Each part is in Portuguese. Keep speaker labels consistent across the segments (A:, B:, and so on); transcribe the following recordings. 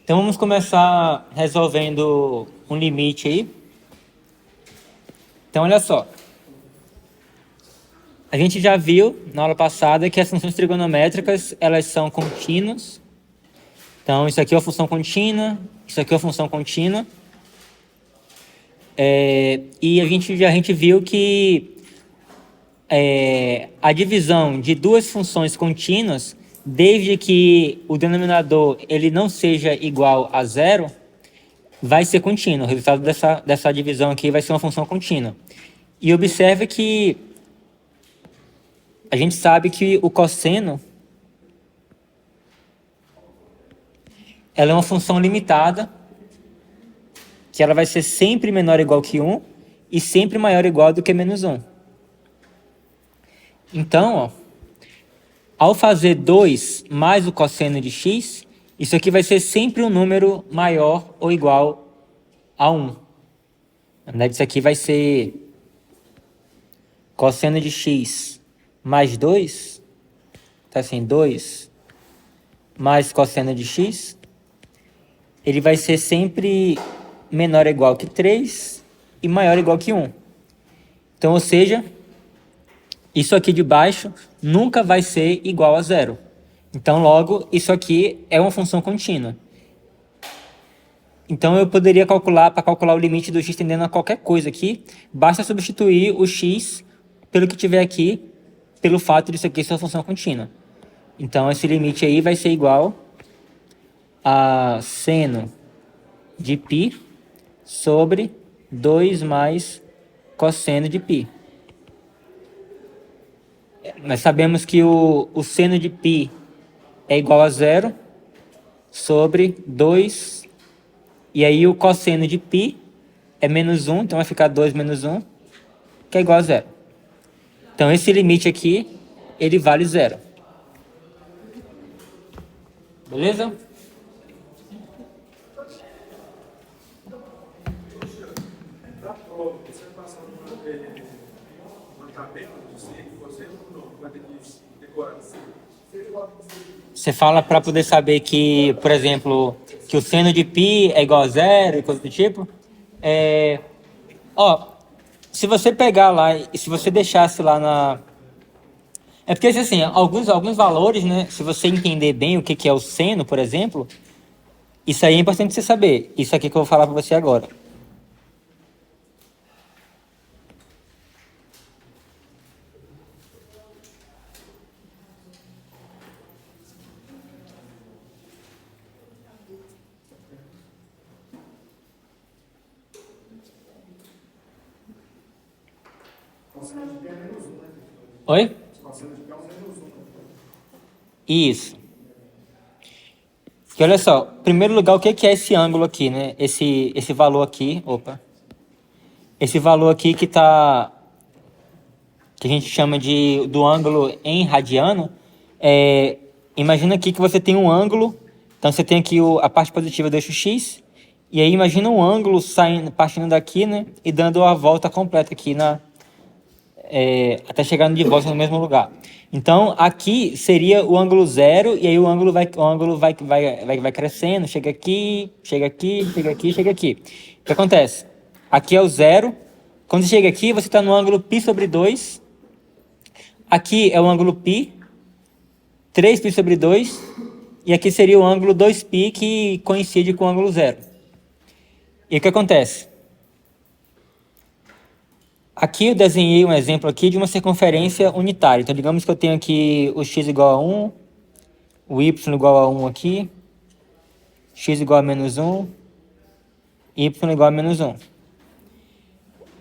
A: Então vamos começar resolvendo um limite aí. Então olha só. A gente já viu na aula passada que as funções trigonométricas elas são contínuas. Então isso aqui é uma função contínua, isso aqui é uma função contínua. E a gente viu que a divisão de duas funções contínuas, desde que o denominador ele não seja igual a zero, vai ser contínuo. O resultado dessa divisão aqui vai ser uma função contínua. E observe que a gente sabe que o cosseno ela é uma função limitada, que ela vai ser sempre menor ou igual que 1 e sempre maior ou igual do que menos 1. Então, ó, ao fazer 2 mais o cosseno de x, isso aqui vai ser sempre um número maior ou igual a 1. Na verdade, isso aqui vai ser cosseno de x mais 2, tá assim, 2 mais cosseno de x, ele vai ser sempre menor ou igual que 3 e maior ou igual que 1. Então, ou seja, isso aqui de baixo nunca vai ser igual a zero. Então, logo, isso aqui é uma função contínua. Então, eu poderia calcular, para calcular o limite do x tendendo a qualquer coisa aqui, basta substituir o x pelo que tiver aqui, pelo fato disso aqui ser uma função contínua. Então, esse limite aí vai ser igual a seno de π sobre 2 mais cosseno de π. Nós sabemos que o seno de π é igual a zero sobre 2, e aí o cosseno de π é menos 1, então vai ficar 2 menos 1, que é igual a zero. Então esse limite aqui, ele vale zero. Beleza? Você fala para poder saber que, por exemplo, que o seno de π é igual a zero e coisa do tipo. Se você pegar lá e se você deixasse lá na... É porque, assim, alguns valores, né? Se você entender bem o que é o seno, por exemplo, isso aí é importante você saber. Isso aqui que eu vou falar para você agora. Oi? Isso. Porque olha só, em primeiro lugar, o que é esse ângulo aqui, né? Esse valor aqui, esse valor aqui que a gente chama do ângulo em radiano. Imagina aqui que você tem um ângulo, então você tem aqui a parte positiva do eixo x, e aí imagina um ângulo partindo daqui, né? E dando a volta completa aqui até chegando de volta no mesmo lugar. Então, aqui seria o ângulo zero, e aí o ângulo vai crescendo, chega aqui, chega aqui, chega aqui, chega aqui. O que acontece? Aqui é o zero. Quando você chega aqui, você está no ângulo π sobre 2. Aqui é o ângulo π, 3π sobre 2, e aqui seria o ângulo 2π, que coincide com o ângulo zero. E o que acontece? Aqui eu desenhei um exemplo aqui de uma circunferência unitária. Então, digamos que eu tenho aqui o x igual a 1, o y igual a 1 aqui, x igual a menos 1, y igual a menos 1.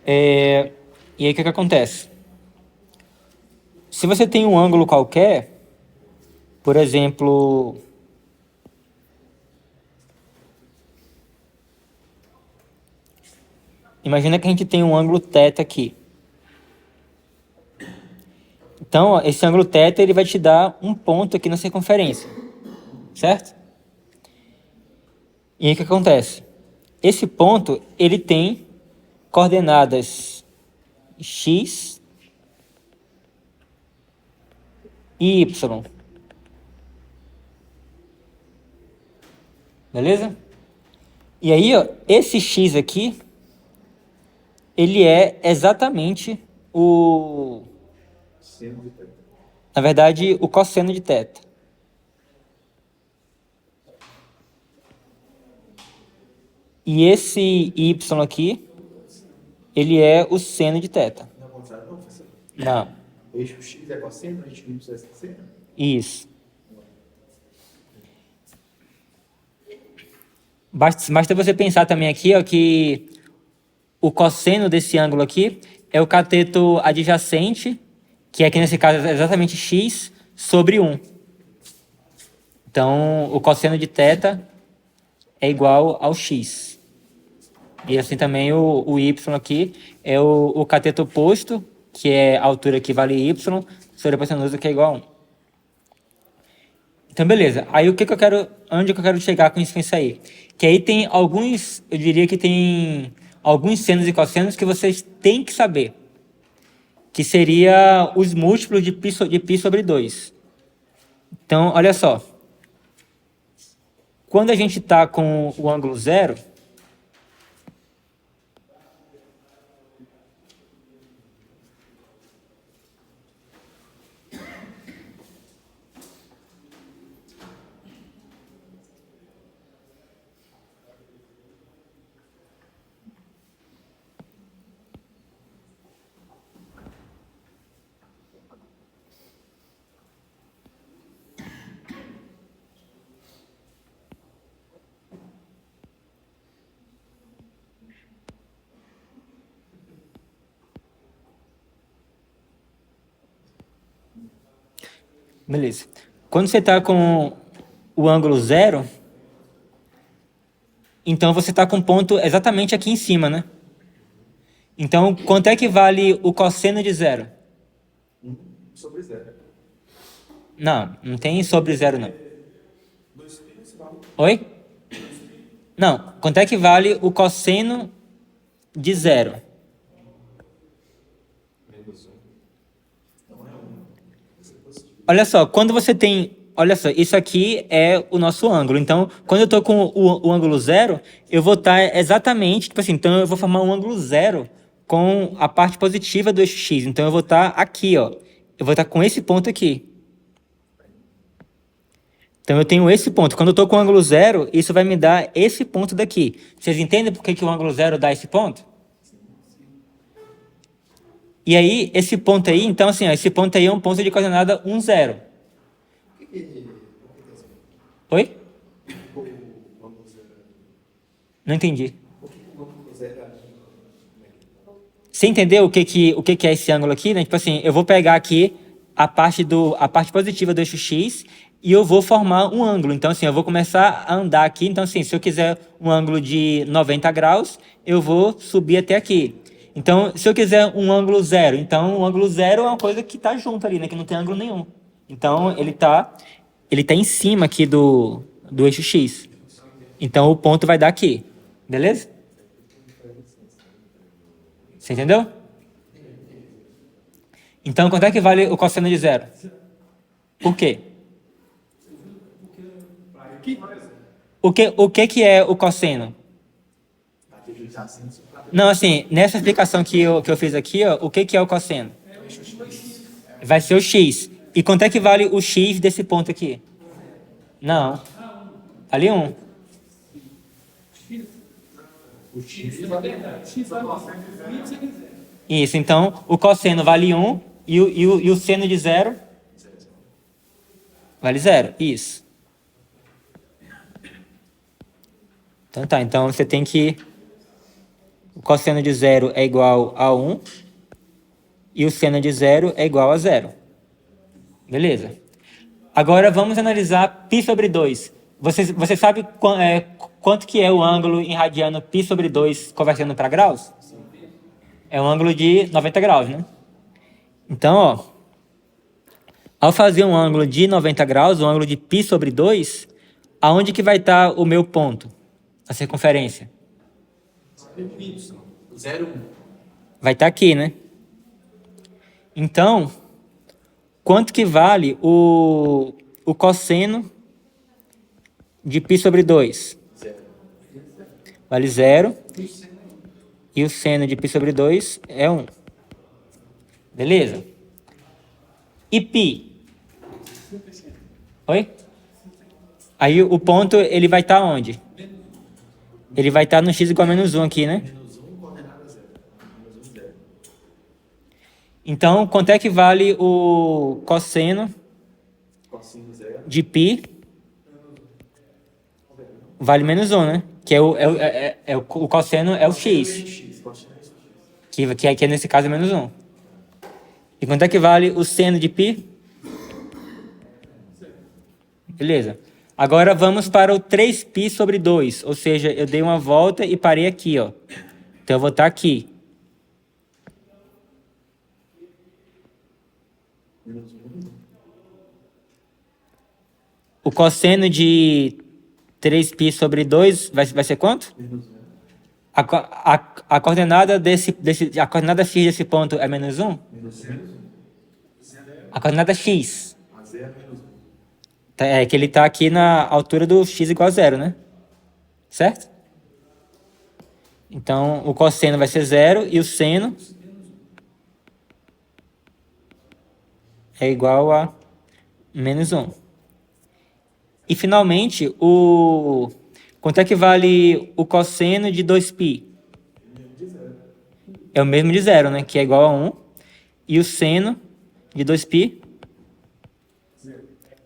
A: E aí o que acontece? Se você tem um ângulo qualquer, por exemplo, imagina que a gente tem um ângulo θ aqui. Então, ó, esse ângulo θ ele vai te dar um ponto aqui na circunferência, certo? E aí o que acontece? Esse ponto ele tem coordenadas x e y. Beleza? E aí, ó, esse x aqui, ele é exatamente na verdade, o cosseno de θ. E esse y aqui, ele é o seno de θ.
B: Não é o contrário, não, professor.
A: Não,
B: O eixo X é cosseno, o eixo Y é seno.
A: isso. Basta você pensar também aqui, ó, que o cosseno desse ângulo aqui é o cateto adjacente, que aqui nesse caso é exatamente x sobre 1. Então, o cosseno de θ é igual ao x. E assim também o y aqui é o cateto oposto, que é a altura que vale y, sobre a hipotenusa, que é igual a 1. Então, beleza. Aí o que eu quero, onde que eu quero chegar com isso aí? Que aí tem alguns, eu diria que tem alguns senos e cossenos que vocês têm que saber. Que seria os múltiplos de π sobre 2. Então, olha só. Quando a gente está com o ângulo zero, beleza. Quando você está com o ângulo zero, então você está com um ponto exatamente aqui em cima, né? Então, quanto é que vale o cosseno de zero?
B: Sobre zero.
A: Não tem sobre zero, não. Oi? Não, quanto é que vale o cosseno de zero? Olha só, quando você tem... Olha só, isso aqui é o nosso ângulo. Então, quando eu estou com o ângulo zero, eu vou estar exatamente... Tipo assim, então eu vou formar um ângulo zero com a parte positiva do eixo x. Então, eu vou estar aqui, ó. Eu vou estar com esse ponto aqui. Então, eu tenho esse ponto. Quando eu estou com o ângulo zero, isso vai me dar esse ponto daqui. Vocês entendem por que o ângulo zero dá esse ponto? E aí, esse ponto aí, então assim, ó, esse ponto aí é um ponto de coordenada 1, 0. Oi? Não entendi. Você entendeu o que é esse ângulo aqui, né? Tipo assim, eu vou pegar aqui a parte positiva do eixo x e eu vou formar um ângulo. Então, assim, eu vou começar a andar aqui. Então, assim, se eu quiser um ângulo de 90 graus, eu vou subir até aqui. Então, se eu quiser um ângulo zero, então o ângulo zero é uma coisa que está junto ali, né? Que não tem ângulo nenhum. Então, ele tá em cima aqui do eixo x. Então, o ponto vai dar aqui. Beleza? Você entendeu? Então, quanto é que vale o cosseno de zero? Por quê? O que é o cosseno? Não, assim, nessa explicação que eu fiz aqui, ó, o que é o cosseno? Vai ser o x. E quanto é que vale o x desse ponto aqui? Não. Vale 1. Isso, então o cosseno vale 1 e o seno de zero vale 0. Isso. Então tá, então você tem que... O cosseno de zero é igual a 1 e o seno de zero é igual a 0. Beleza. Agora vamos analisar π sobre 2. Você sabe quanto que é o ângulo em radiano π sobre 2 convertendo para graus? É um ângulo de 90 graus, né? Então, ó, ao fazer um ângulo de 90 graus, um ângulo de π sobre 2, aonde que vai estar o meu ponto? A circunferência?
B: 0, 1.
A: Vai estar aqui, né? Então, quanto que vale o cosseno de π sobre 2? vale 0. E o seno de π sobre 2 é 1. Beleza? E π? Oi? Aí o ponto, ele vai estar onde? Ele vai estar no x igual a menos 1 aqui, né?
B: Menos 1, coordenada 0. Menos 1, 0.
A: Então, quanto é que vale o cosseno
B: Cossino 0.
A: de π? Vale menos 1, né? Que o cosseno é o x,
B: X, cossino é x.
A: que nesse caso é menos 1. E quanto é que vale o seno de π? Beleza. Agora vamos para o 3π sobre 2, ou seja, eu dei uma volta e parei aqui, ó. Então eu vou estar aqui.
B: Menos 1.
A: O cosseno de 3π sobre 2 vai ser quanto?
B: Menos 1.
A: A coordenada a coordenada x desse ponto é menos 1?
B: Menos 1.
A: A coordenada x.
B: A 0 menos 1.
A: É que ele está aqui na altura do x igual a 0, né? Certo? Então, o cosseno vai ser 0 e o seno é igual a menos 1. E, finalmente, quanto é que vale o cosseno de 2π? É o mesmo de 0, né? Que é igual a 1. E o seno de 2π?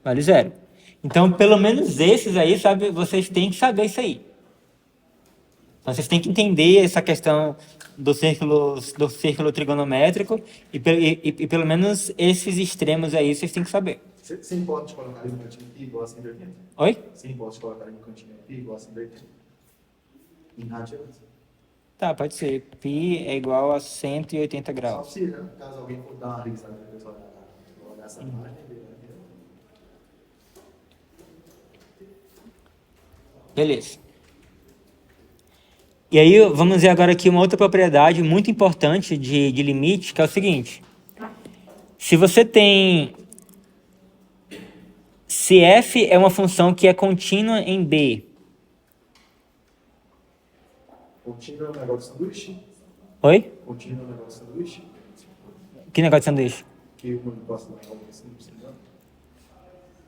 A: Vale 0. Então, pelo menos esses aí, sabe, vocês têm que saber isso aí. Então, vocês têm que entender essa questão do círculo trigonométrico e pelo menos esses extremos aí vocês têm que saber.
B: Você importa de colocar ali no cantinho π igual a 180?
A: Oi?
B: Você importa de colocar ali no cantinho π igual a 180? Em radianos.
A: Tá, pode ser. Π é igual a 180
B: Só
A: graus.
B: precisa, né? Caso alguém for dar uma risada para o pessoal olhar essa imagem, entender, né?
A: Beleza. E aí, vamos ver agora aqui uma outra propriedade muito importante de limite, que é o seguinte. Se você tem... Se f é uma função que é contínua em B...
B: Contínuo é um negócio de sanduíche?
A: Oi?
B: Contínuo é um negócio de sanduíche?
A: Que negócio de sanduíche?
B: Que uma encosta na outra assim, não sei não.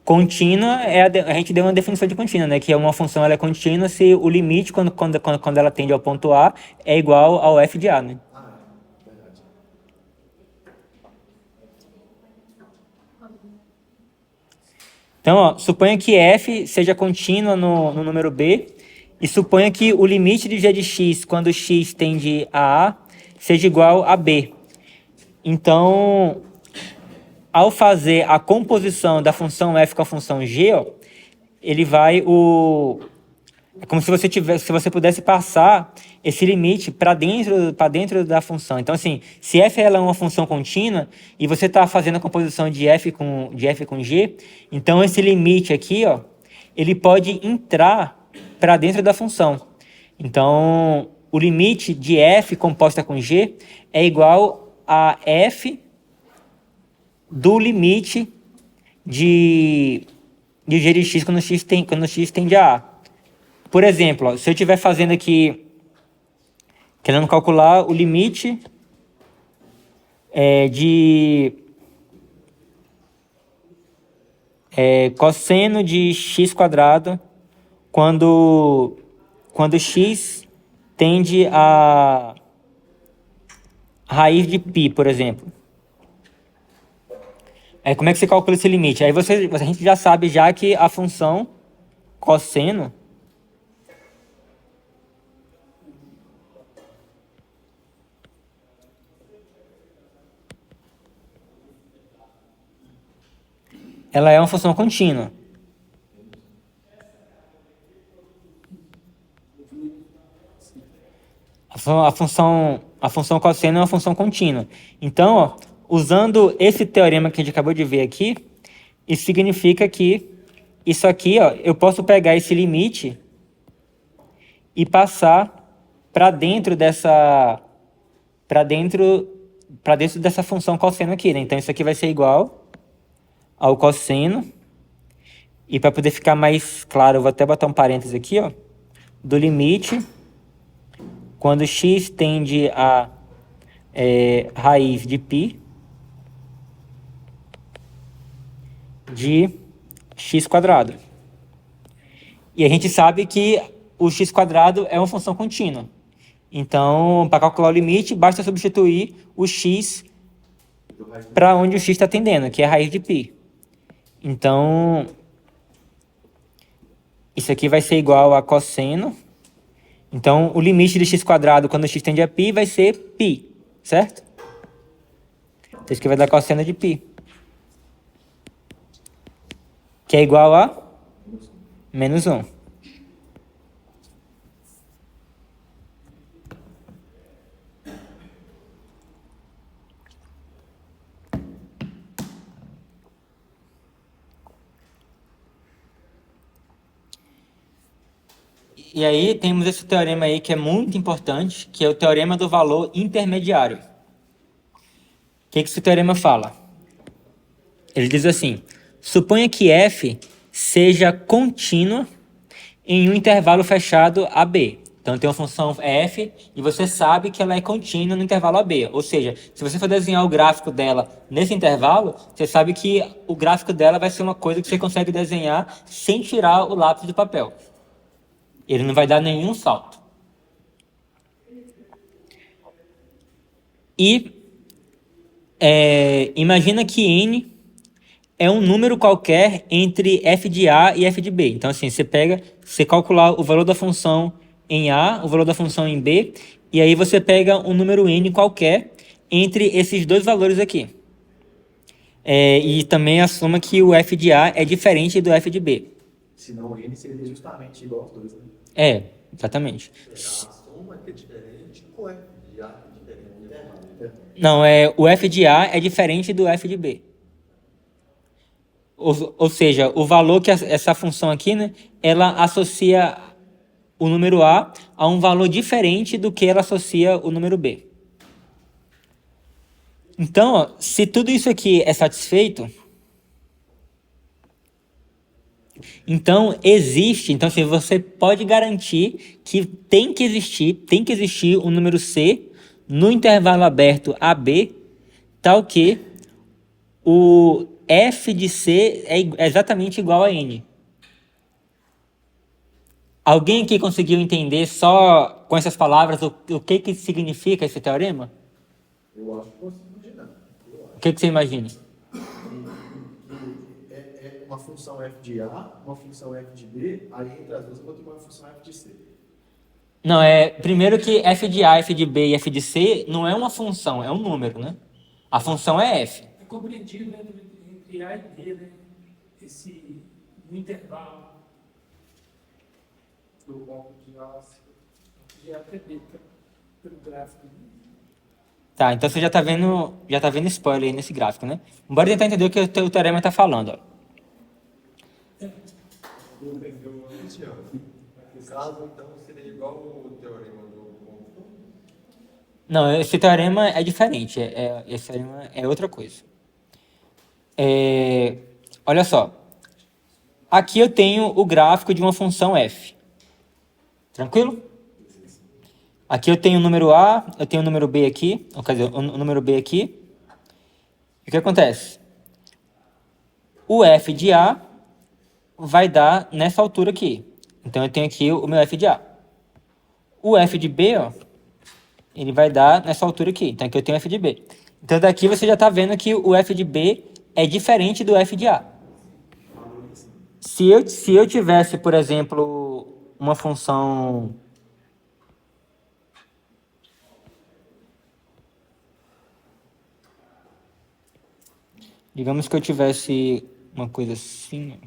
A: Contínua, a gente deu uma definição de contínua, né? Que é uma função, ela é contínua se o limite, quando ela tende ao ponto A, é igual ao f de A, né?
B: Ah, é, verdade.
A: Então, ó, suponha que f seja contínua no número B e suponha que o limite de g de x, quando x tende a A, seja igual a B. Então, ao fazer a composição da função f com a função g, ó, ele vai é como se você pudesse passar esse limite para dentro da função. Então, assim, se f ela é uma função contínua e você está fazendo a composição de f com g, então esse limite aqui, ó, ele pode entrar para dentro da função. Então, o limite de f composta com g é igual a f do limite de g de x quando x tende a A. Por exemplo, ó, se eu estiver fazendo aqui, querendo calcular o limite de cosseno de x quadrado quando x tende a raiz de π, por exemplo. Como é que você calcula esse limite? Aí a gente já sabe já que a função cosseno ela é uma função contínua. A função cosseno é uma função contínua. Então, ó, usando esse teorema que a gente acabou de ver aqui, isso significa que isso aqui, ó, eu posso pegar esse limite e passar para dentro dessa função cosseno aqui, né? Então, isso aqui vai ser igual ao cosseno. E para poder ficar mais claro, eu vou até botar um parênteses aqui, ó, do limite quando x tende a raiz de π de x quadrado. E a gente sabe que o x quadrado é uma função contínua. Então, para calcular o limite, basta substituir o x para onde o x está tendendo, que é a raiz de π. Então, isso aqui vai ser igual a cosseno. Então, o limite de x quadrado quando x tende a π vai ser π, certo? Então, isso aqui vai dar cosseno de π. Que é igual a menos 1. E aí temos esse teorema aí que é muito importante, que é o teorema do valor intermediário. O que esse teorema fala? Ele diz assim: suponha que f seja contínua em um intervalo fechado AB. Então tem uma função f e você sabe que ela é contínua no intervalo AB. Ou seja, se você for desenhar o gráfico dela nesse intervalo, você sabe que o gráfico dela vai ser uma coisa que você consegue desenhar sem tirar o lápis do papel. Ele não vai dar nenhum salto. E imagina que n é um número qualquer entre f de A e f de B. Então, assim, você calcular o valor da função em A, o valor da função em B, e aí você pega um número n qualquer entre esses dois valores aqui. E também assuma que o f de A é diferente do f de B.
B: Senão o n seria justamente igual aos dois, né?
A: Exatamente.
C: A soma que é diferente ou é de A é diferente?
A: Não, o f de A é diferente do f de B. Ou seja, o valor que essa função aqui, né, ela associa o número A a um valor diferente do que ela associa o número B. Então, ó, se tudo isso aqui é satisfeito, então se você pode garantir que tem que existir um número C no intervalo aberto AB, tal que o f de C é exatamente igual a n. Alguém aqui conseguiu entender só com essas palavras o que significa esse teorema?
B: Eu acho que consigo imaginar.
A: O que você imagina?
B: É uma função f de A, uma função f de B, aí entre as duas eu vou ter uma função f de C.
A: Não, primeiro que f de A, f de B e f de C não é uma função, é um número, né? A função é f.
D: É compreendido, né, entre A e B, né? No intervalo do bloco de A até B, pelo gráfico.
A: Tá, então você já tá vendo spoiler aí nesse gráfico, né? Bora tentar entender o que o teorema está falando, ó.
C: No caso, então, seria igual o teorema do conjunto?
A: Não, esse teorema é diferente, esse teorema é outra coisa. Olha só, aqui eu tenho o gráfico de uma função f. Tranquilo? Aqui eu tenho o número A, eu tenho o número B aqui, quer dizer, o número B aqui. E o que acontece? O f de A vai dar nessa altura aqui. Então eu tenho aqui o meu f de A. O f de B, ó, ele vai dar nessa altura aqui. Então aqui eu tenho f de B. Então daqui você já está vendo que o f de B é diferente do f de A. Se eu tivesse, por exemplo, uma função... Digamos que eu tivesse uma coisa assim...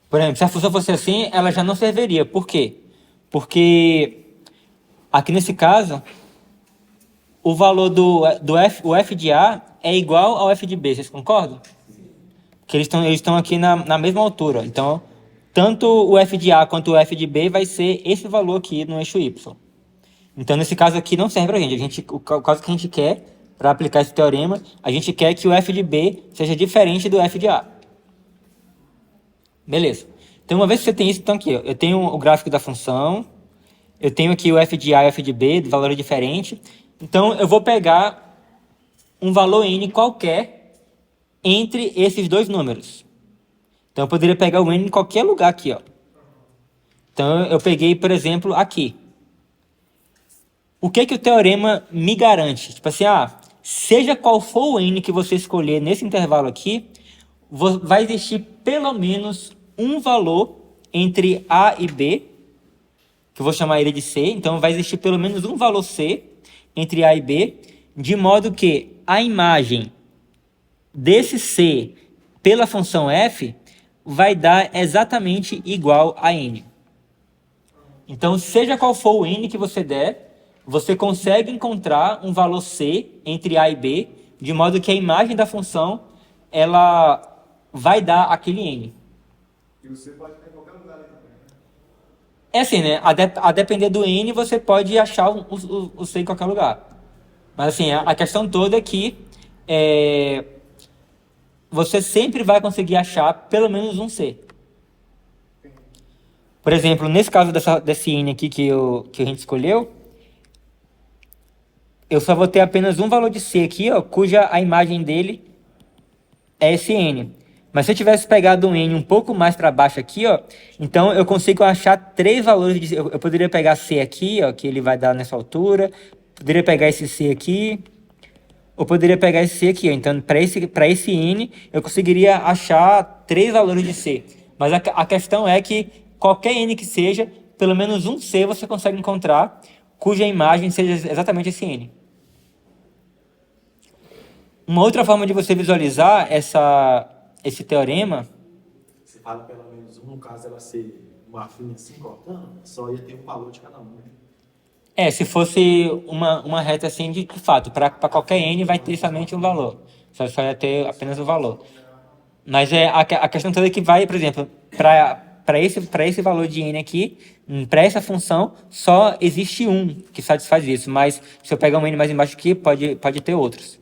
A: Por exemplo, se a função fosse assim, ela já não serviria. Por quê? Porque aqui nesse caso, o f de A é igual ao f de B. Vocês concordam? que eles estão aqui na mesma altura. Então, tanto o f de A quanto o f de B vai ser esse valor aqui no eixo Y. Então, nesse caso aqui, não serve para a gente. O caso que a gente quer, para aplicar esse teorema, a gente quer que o f de B seja diferente do f de A. Beleza. Então, uma vez que você tem isso, então aqui, ó, eu tenho o gráfico da função, eu tenho aqui o f de A e o f de B, de valor diferente. Então, eu vou pegar um valor n qualquer entre esses dois números. Então, eu poderia pegar o n em qualquer lugar aqui, ó. Então, eu peguei, por exemplo, aqui. O que o teorema me garante? Tipo assim, seja qual for o n que você escolher nesse intervalo aqui, vai existir pelo menos um valor entre A e B, que eu vou chamar ele de C. Então, vai existir pelo menos um valor C entre A e B, de modo que a imagem desse C pela função f vai dar exatamente igual a n. Então, seja qual for o n que você der, você consegue encontrar um valor C entre A e B, de modo que a imagem da função ela vai dar aquele n.
B: E você pode estar em qualquer lugar ali também.
A: É assim, né? A depender do n, você pode achar o C em qualquer lugar. Mas assim, a questão toda é que você sempre vai conseguir achar pelo menos um C. Por exemplo, nesse caso desse n aqui que a gente escolheu, eu só vou ter apenas um valor de C aqui, ó, cuja a imagem dele é esse n. Mas se eu tivesse pegado um n um pouco mais para baixo aqui, ó, então eu consigo achar três valores de C. Eu poderia pegar C aqui, ó, que ele vai dar nessa altura. Poderia pegar esse C aqui. Ou poderia pegar esse C aqui, ó. Então, para esse n, eu conseguiria achar três valores de C. Mas a questão é que qualquer n que seja, pelo menos um C você consegue encontrar, cuja imagem seja exatamente esse n. Uma outra forma de você visualizar esse teorema...
B: Você fala pelo menos um, no caso ela ser uma linha assim cortando, só ia ter um valor de cada um.
A: se fosse uma reta assim de fato, para qualquer n vai ter somente um valor. Só ia ter apenas o valor. Mas a questão toda é que vai, por exemplo, para esse valor de n aqui, para essa função, só existe um que satisfaz isso. Mas se eu pegar um n mais embaixo aqui, pode ter outros.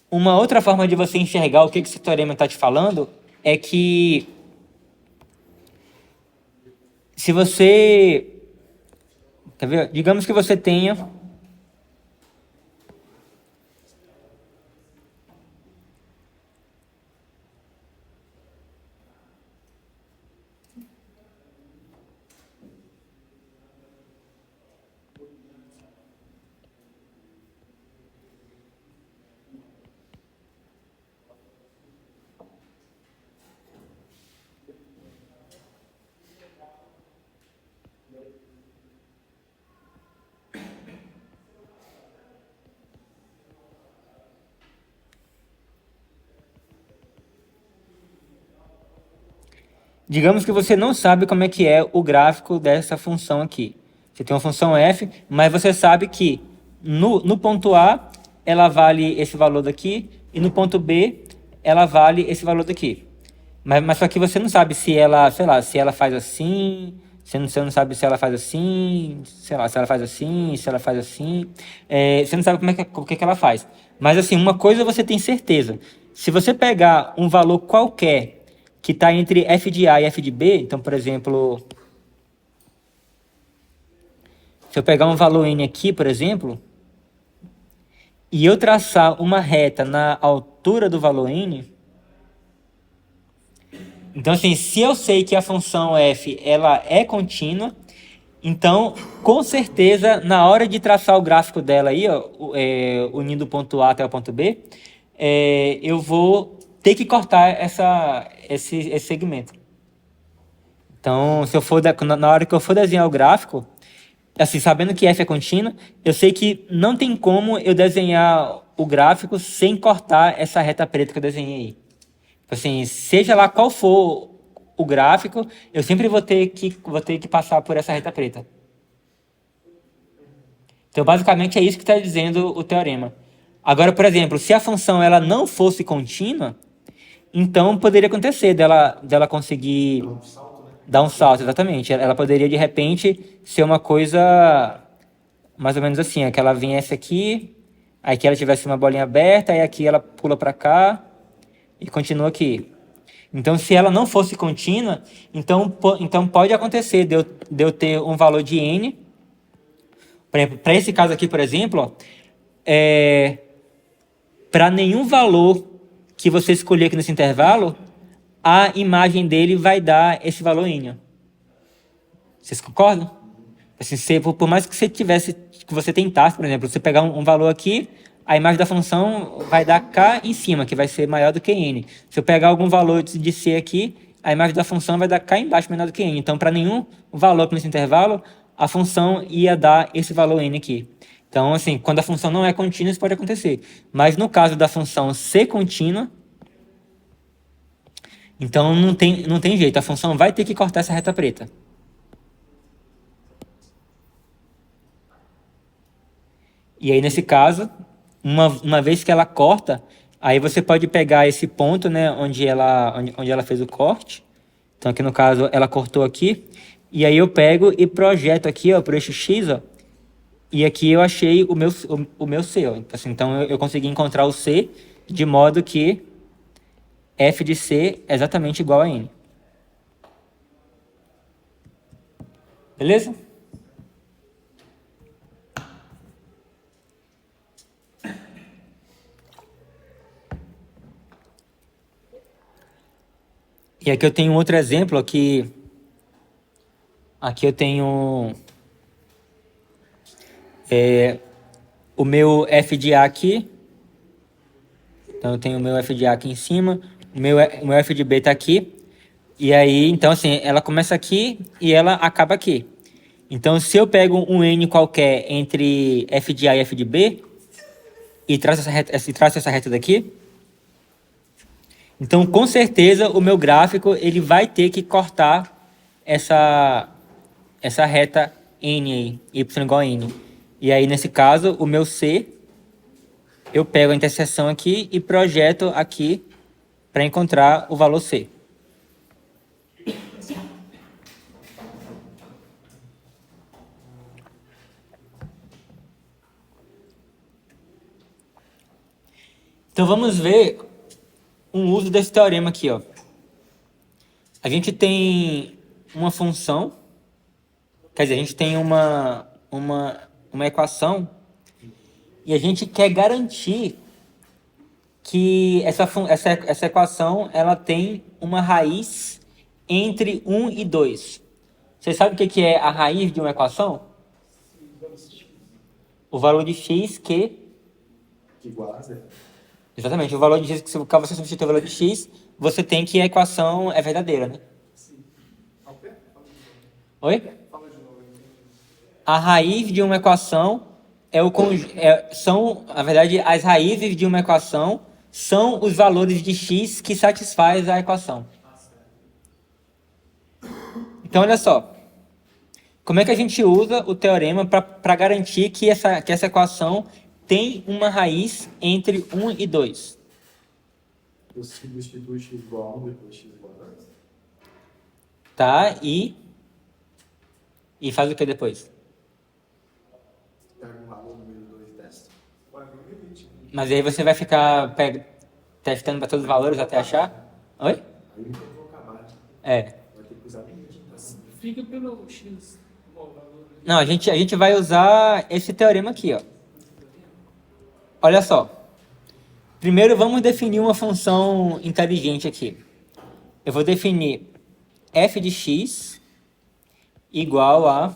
A: Uma outra forma de você enxergar o que esse teorema está te falando é que se você... Quer ver? Digamos que você tenha... Digamos que você não sabe como é que é o gráfico dessa função aqui. Você tem uma função f, mas você sabe que no ponto A, ela vale esse valor daqui, e no ponto B, ela vale esse valor daqui. Mas só que você não sabe se ela, sei lá, se ela faz assim, você não sabe se ela faz assim, sei lá, se ela faz assim, se ela faz assim. Você não sabe o que ela faz. Mas assim, uma coisa você tem certeza. Se você pegar um valor qualquer que está entre f de A e f de B, então, por exemplo, se eu pegar um valor n aqui, por exemplo, e eu traçar uma reta na altura do valor n, então, assim, se eu sei que a função f ela é contínua, então, com certeza, na hora de traçar o gráfico dela aí, ó, unindo o ponto A até o ponto B, eu vou ter que cortar esse segmento. Então, na hora que eu for desenhar o gráfico, assim, sabendo que f é contínua, eu sei que não tem como eu desenhar o gráfico sem cortar essa reta preta que eu desenhei aí. Assim, seja lá qual for o gráfico, eu sempre vou ter que passar por essa reta preta. Então, basicamente, é isso que está dizendo o teorema. Agora, por exemplo, se a função ela não fosse contínua, então poderia acontecer dela conseguir
B: Um salto, né?
A: dar um salto, exatamente. Ela poderia, de repente, ser uma coisa mais ou menos assim, que ela viesse aqui, aí que ela tivesse uma bolinha aberta, aí aqui ela pula para cá e continua aqui. Então, se ela não fosse contínua, então pode acontecer de eu ter um valor de n. Por exemplo, para esse caso aqui, por exemplo, para nenhum valor que você escolher aqui nesse intervalo, a imagem dele vai dar esse valor n. Vocês concordam? Assim, por mais que você tentasse, por exemplo, você pegar um valor aqui, a imagem da função vai dar k em cima, que vai ser maior do que n. Se eu pegar algum valor de c aqui, a imagem da função vai dar k embaixo menor do que n. Então, para nenhum valor nesse intervalo, a função ia dar esse valor n aqui. Então, assim, quando a função não é contínua, isso pode acontecer. Mas no caso da função ser contínua, então não tem jeito, a função vai ter que cortar essa reta preta. E aí, nesse caso, uma vez que ela corta, aí você pode pegar esse ponto, né, onde ela fez o corte. Então, aqui no caso, ela cortou aqui. E aí eu pego e projeto aqui, ó, por eixo X, ó. E aqui eu achei o meu C, ó. Então, eu consegui encontrar o C de modo que f de C é exatamente igual a n. Beleza? E aqui eu tenho um outro exemplo, aqui eu tenho o meu f de a aqui. Então eu tenho o meu f de a aqui em cima, o meu f de b está aqui. E aí, então assim, ela começa aqui e ela acaba aqui. Então se eu pego um n qualquer entre f de a e f de b, e traço essa reta daqui, então, com certeza, o meu gráfico ele vai ter que cortar essa reta n aí, y igual a n. E aí, nesse caso, o meu C, eu pego a interseção aqui e projeto aqui para encontrar o valor C. Então, vamos ver um uso desse teorema aqui, ó. A gente tem uma função, quer dizer, a gente tem uma equação e a gente quer garantir que essa equação ela tem uma raiz entre 1 e 2. Você sabe o que é a raiz de uma equação? O valor de x que...
B: Igual a zero.
A: Exatamente, o valor de x que você substitui o valor de x, você tem que a equação é verdadeira, né? Oi? A raiz de uma equação na verdade, as raízes de uma equação são os valores de x que satisfaz a equação. Então, olha só. Como é que a gente usa o teorema para garantir que essa equação tem uma raiz entre 1 e 2?
B: Eu substituo x igual a 1, depois x igual a 2.
A: Tá, e faz o que depois?
B: Pega um valor número 2 e testa.
A: Mas aí você vai ficar testando para todos os valores até achar? Oi?
B: Aí nunca vou acabar.
A: É.
B: Vai ter que usar limite, então.
D: Fica pelo X. Bom, valor.
A: Não, a gente vai usar esse teorema aqui, ó. Olha só. Primeiro vamos definir uma função inteligente aqui. Eu vou definir f de x igual a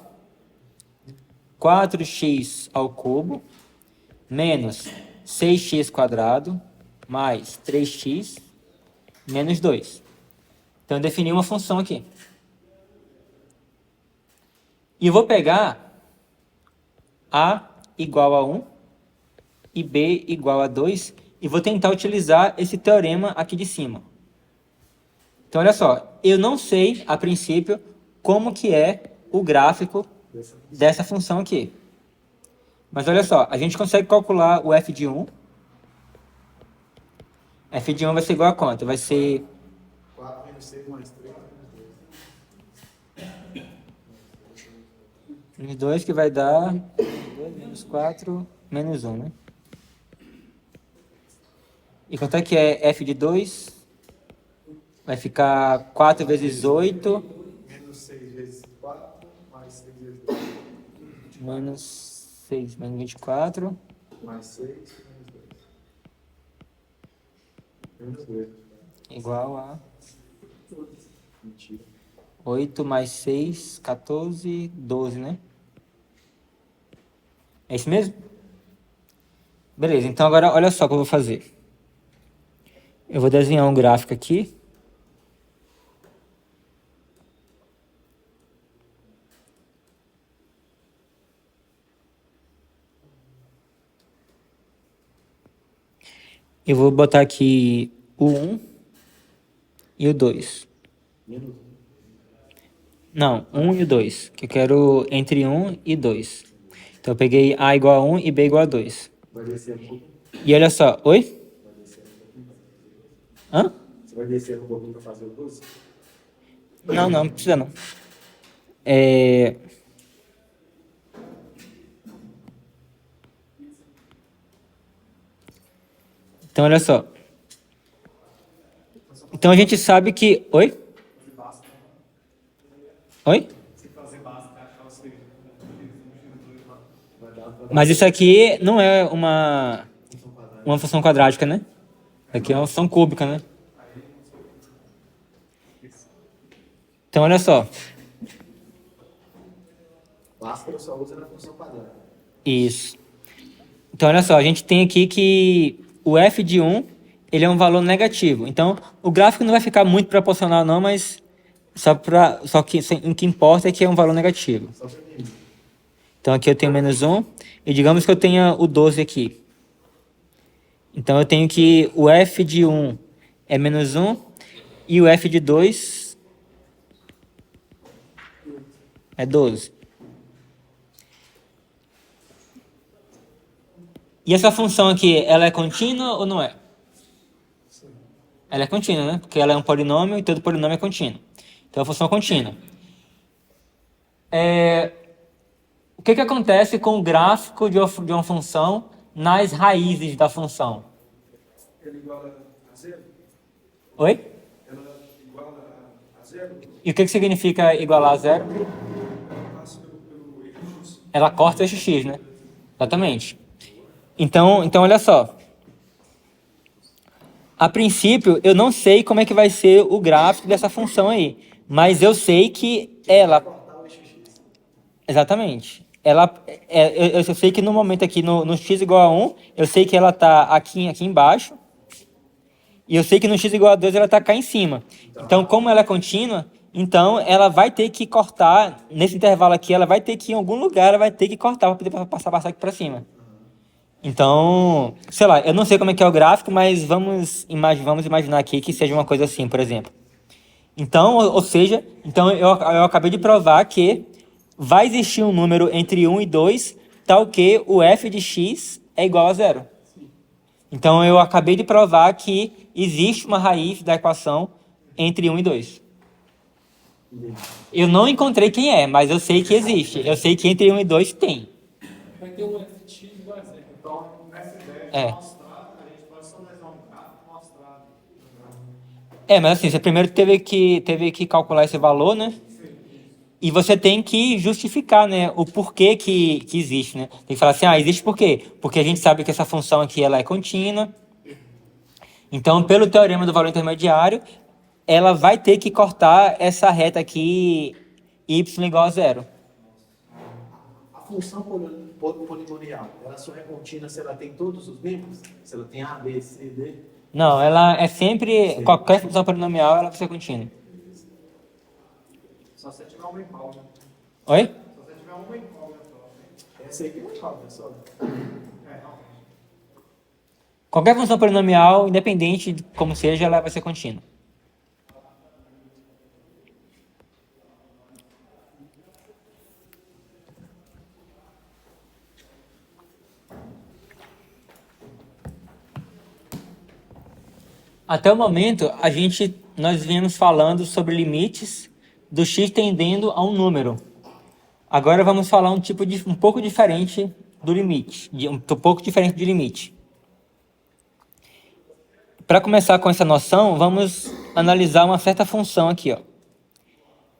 A: 4x ao cubo menos 6x² mais 3x menos 2. Então eu defini uma função aqui. E eu vou pegar a igual a 1 e b igual a 2 e vou tentar utilizar esse teorema aqui de cima. Então, olha só, eu não sei, a princípio, como que é o gráfico dessa função aqui. Mas olha só, a gente consegue calcular o f de 1 F de 1 vai ser igual a quanto? Vai ser
B: 4 menos 6 mais 3 menos
A: menos 2 que vai dar 2 menos 4 menos 1, né? E quanto é que é F de 2? Vai ficar 4 vezes 8
B: 2. Menos 6 vezes 4, mais 6 vezes 2.
A: menos 6 menos 24.
B: Mais 6, menos 2. Menos 2.
A: Igual a
B: Mentira.
A: 8 mais 6, 14, 12, né? É isso mesmo? Beleza, então agora olha só o que eu vou fazer. Eu vou desenhar um gráfico aqui. Eu vou botar aqui o 1 e o 2.
B: Menos 1.
A: Não, 1 e o 2, que eu quero entre 1 e 2. Então eu peguei A igual a 1 e B igual a 2.
B: Vai descer um pouco.
A: E olha só, oi?
B: Vai descer um pouquinho.
A: Hã?
B: Você vai descer um pouquinho para fazer o 12?
A: Não, não precisa não. É... Então olha só. Então a gente sabe que... Oi? Oi? Mas isso aqui não é uma função quadrática, né? Isso aqui é uma função cúbica, né? Então olha só.
B: Bhaskara só usa na função quadrada.
A: Isso. Então olha só, a gente tem aqui que o f de 1, ele é um valor negativo. Então o gráfico não vai ficar muito proporcional não, mas só que o que importa é que é um valor negativo.
B: Só para mim.
A: Então aqui eu tenho menos 1, e digamos que eu tenha o 12 aqui. Então eu tenho que o f de 1 é menos 1, e o f de 2 é 12. E essa função aqui, ela é contínua ou não é? Ela é contínua, né? Porque ela é um polinômio e todo polinômio é contínuo. Então é uma função contínua. O que acontece com o gráfico de uma função nas raízes da função?
B: Ele iguala a 0?
A: Oi?
B: Ela iguala a 0?
A: E o que significa igualar a zero?
B: Passa pelo eixo X.
A: Ela corta o eixo x, né? Exatamente. Então olha só. A princípio, eu não sei como é que vai ser o gráfico dessa função aí. Mas eu sei que ela...
B: Cortar o eixo X.
A: Exatamente. Eu sei que no momento aqui, no x igual a 1, eu sei que ela está aqui embaixo. E eu sei que no x igual a 2 ela está cá em cima. Então, como ela é contínua, então ela vai ter que cortar, nesse intervalo aqui, ela vai ter que, em algum lugar, ela vai ter que cortar para poder passar aqui para cima. Então, sei lá, eu não sei como é que é o gráfico, mas vamos imaginar aqui que seja uma coisa assim, por exemplo. Então, ou seja, então eu acabei de provar que vai existir um número entre 1 e 2, tal que o f de x é igual a zero. Então, eu acabei de provar que existe uma raiz da equação entre 1 e 2. Eu não encontrei quem é, mas eu sei que existe. Eu sei que entre 1 e 2 tem.
D: Vai ter um FX igual a zero.
B: Então, nessa ideia
A: É.
B: de mostrar, a gente pode só desenhar um gráfico e mostrar.
A: Mas assim, você primeiro teve que calcular esse valor, né? E você tem que justificar, né, o porquê que existe, né? Tem que falar assim, existe por quê? Porque a gente sabe que essa função aqui ela é contínua. Então, pelo teorema do valor intermediário, ela vai ter que cortar essa reta aqui, y igual a zero.
B: A função polinomial, ela só é contínua se ela tem todos os membros? Se ela tem A, B, C, D?
A: Não, ela é sempre, qualquer função polinomial, ela vai ser contínua.
B: Só se tiver uma incógnita.
A: Oi?
B: Só se tiver uma incógnita. Essa aí que é uma incógnita só.
A: Qualquer função polinomial, independente de como seja, ela vai ser contínua. Até o momento, nós viemos falando sobre limites do x tendendo a um número. Agora vamos falar um pouco diferente do limite, um pouco diferente de limite. Para começar com essa noção, vamos analisar uma certa função aqui, ó.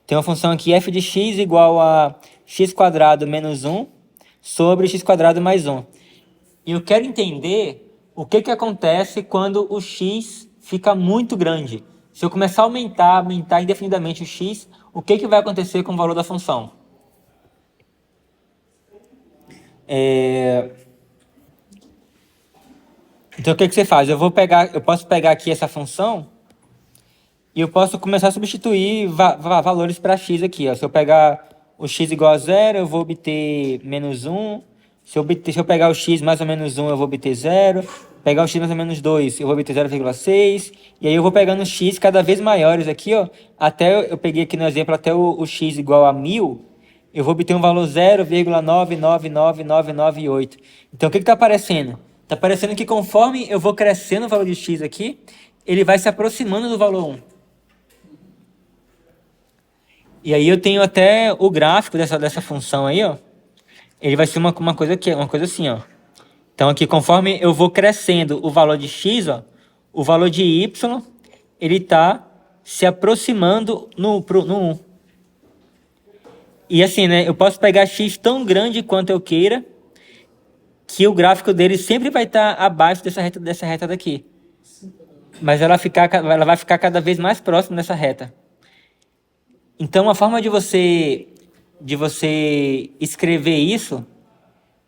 A: Tem uma função aqui, f de x igual a x² menos 1 sobre x² mais 1. E eu quero entender o que acontece quando o x fica muito grande. Se eu começar a aumentar indefinidamente o x, o que vai acontecer com o valor da função? Então, o que você faz? Eu posso pegar aqui essa função e eu posso começar a substituir valores para x aqui. Ó. Se eu pegar o x igual a 0, eu vou obter menos 1. Se eu pegar o x mais ou menos 1, eu vou obter 0. Pegar o x mais ou menos 2, eu vou obter 0,6. E aí eu vou pegando x cada vez maiores aqui, ó. Eu peguei aqui no exemplo até o x igual a 1000. Eu vou obter um valor 0,999998. Então, o que está aparecendo? Está aparecendo que conforme eu vou crescendo o valor de x aqui, ele vai se aproximando do valor 1. E aí eu tenho até o gráfico dessa função aí, ó. Ele vai ser uma coisa assim, ó. Então aqui, conforme eu vou crescendo o valor de x, ó, o valor de y, ele está se aproximando no 1. E assim, né, eu posso pegar x tão grande quanto eu queira, que o gráfico dele sempre vai estar abaixo dessa reta daqui. Mas ela vai ficar cada vez mais próxima dessa reta. Então, uma forma de você escrever isso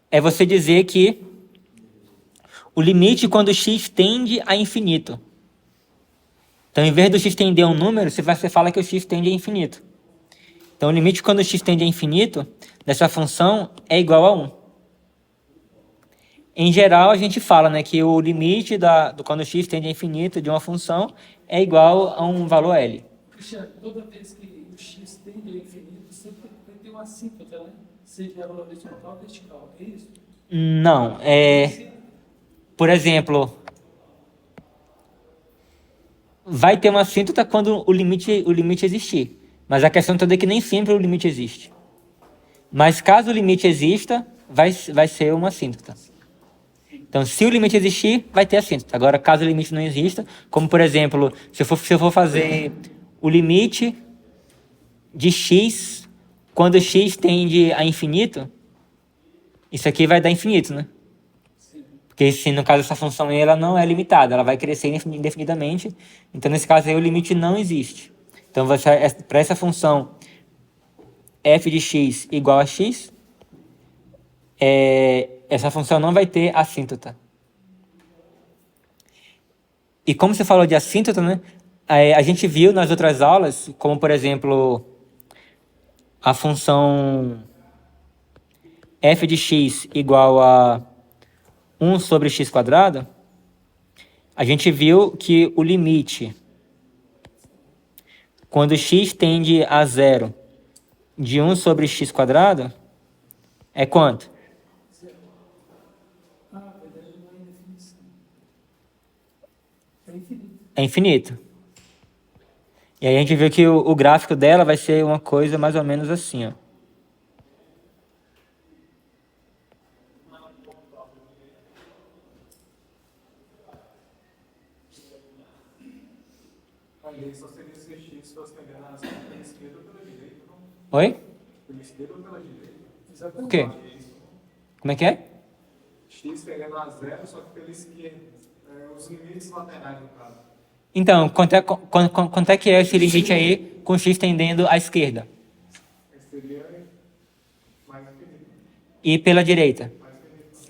A: é você dizer que o limite quando x tende a infinito. Então, em vez do x tender a um número, você fala que o x tende a infinito. Então, o limite quando x tende a infinito dessa função é igual a 1. Em geral, a gente fala, né, que o limite quando x tende a infinito de uma função é igual a um valor L.
D: Cristiano, toda vez que o x tende ao infinito, sempre vai ter uma assíntota, né? Seja ela horizontal ou vertical, é isso?
A: Não, por exemplo, vai ter uma assíntota quando o limite existir. Mas a questão toda é que nem sempre o limite existe. Mas caso o limite exista, vai ser uma assíntota. Então, se o limite existir, vai ter assíntota. Agora, caso o limite não exista, como por exemplo, se eu for fazer o limite de x quando x tende a infinito, isso aqui vai dar infinito, né? Porque se no caso essa função aí, ela não é limitada, ela vai crescer indefinidamente. Então, nesse caso aí, o limite não existe. Então, para essa função f de x igual a x, essa função não vai ter assíntota. E como você falou de assíntota, né? A gente viu nas outras aulas, como por exemplo, a função f de x igual a 1 sobre x², a gente viu que o limite, quando x tende a 0 de 1 sobre x², é quanto? É infinito. E aí a gente vê que o gráfico dela vai ser uma coisa mais ou menos assim, ó.
E: Aí só seria esse x se fosse pegar pela esquerda ou pela direita, não?
A: Oi?
E: Pela esquerda ou pela direita?
A: O quê? Como é que é?
E: X pegando a 0, só que pela esquerda. Os limites laterais, no caso.
A: Então, quanto é que é esse limite aí com x tendendo à esquerda?
E: Seria mais infinito.
A: E pela direita?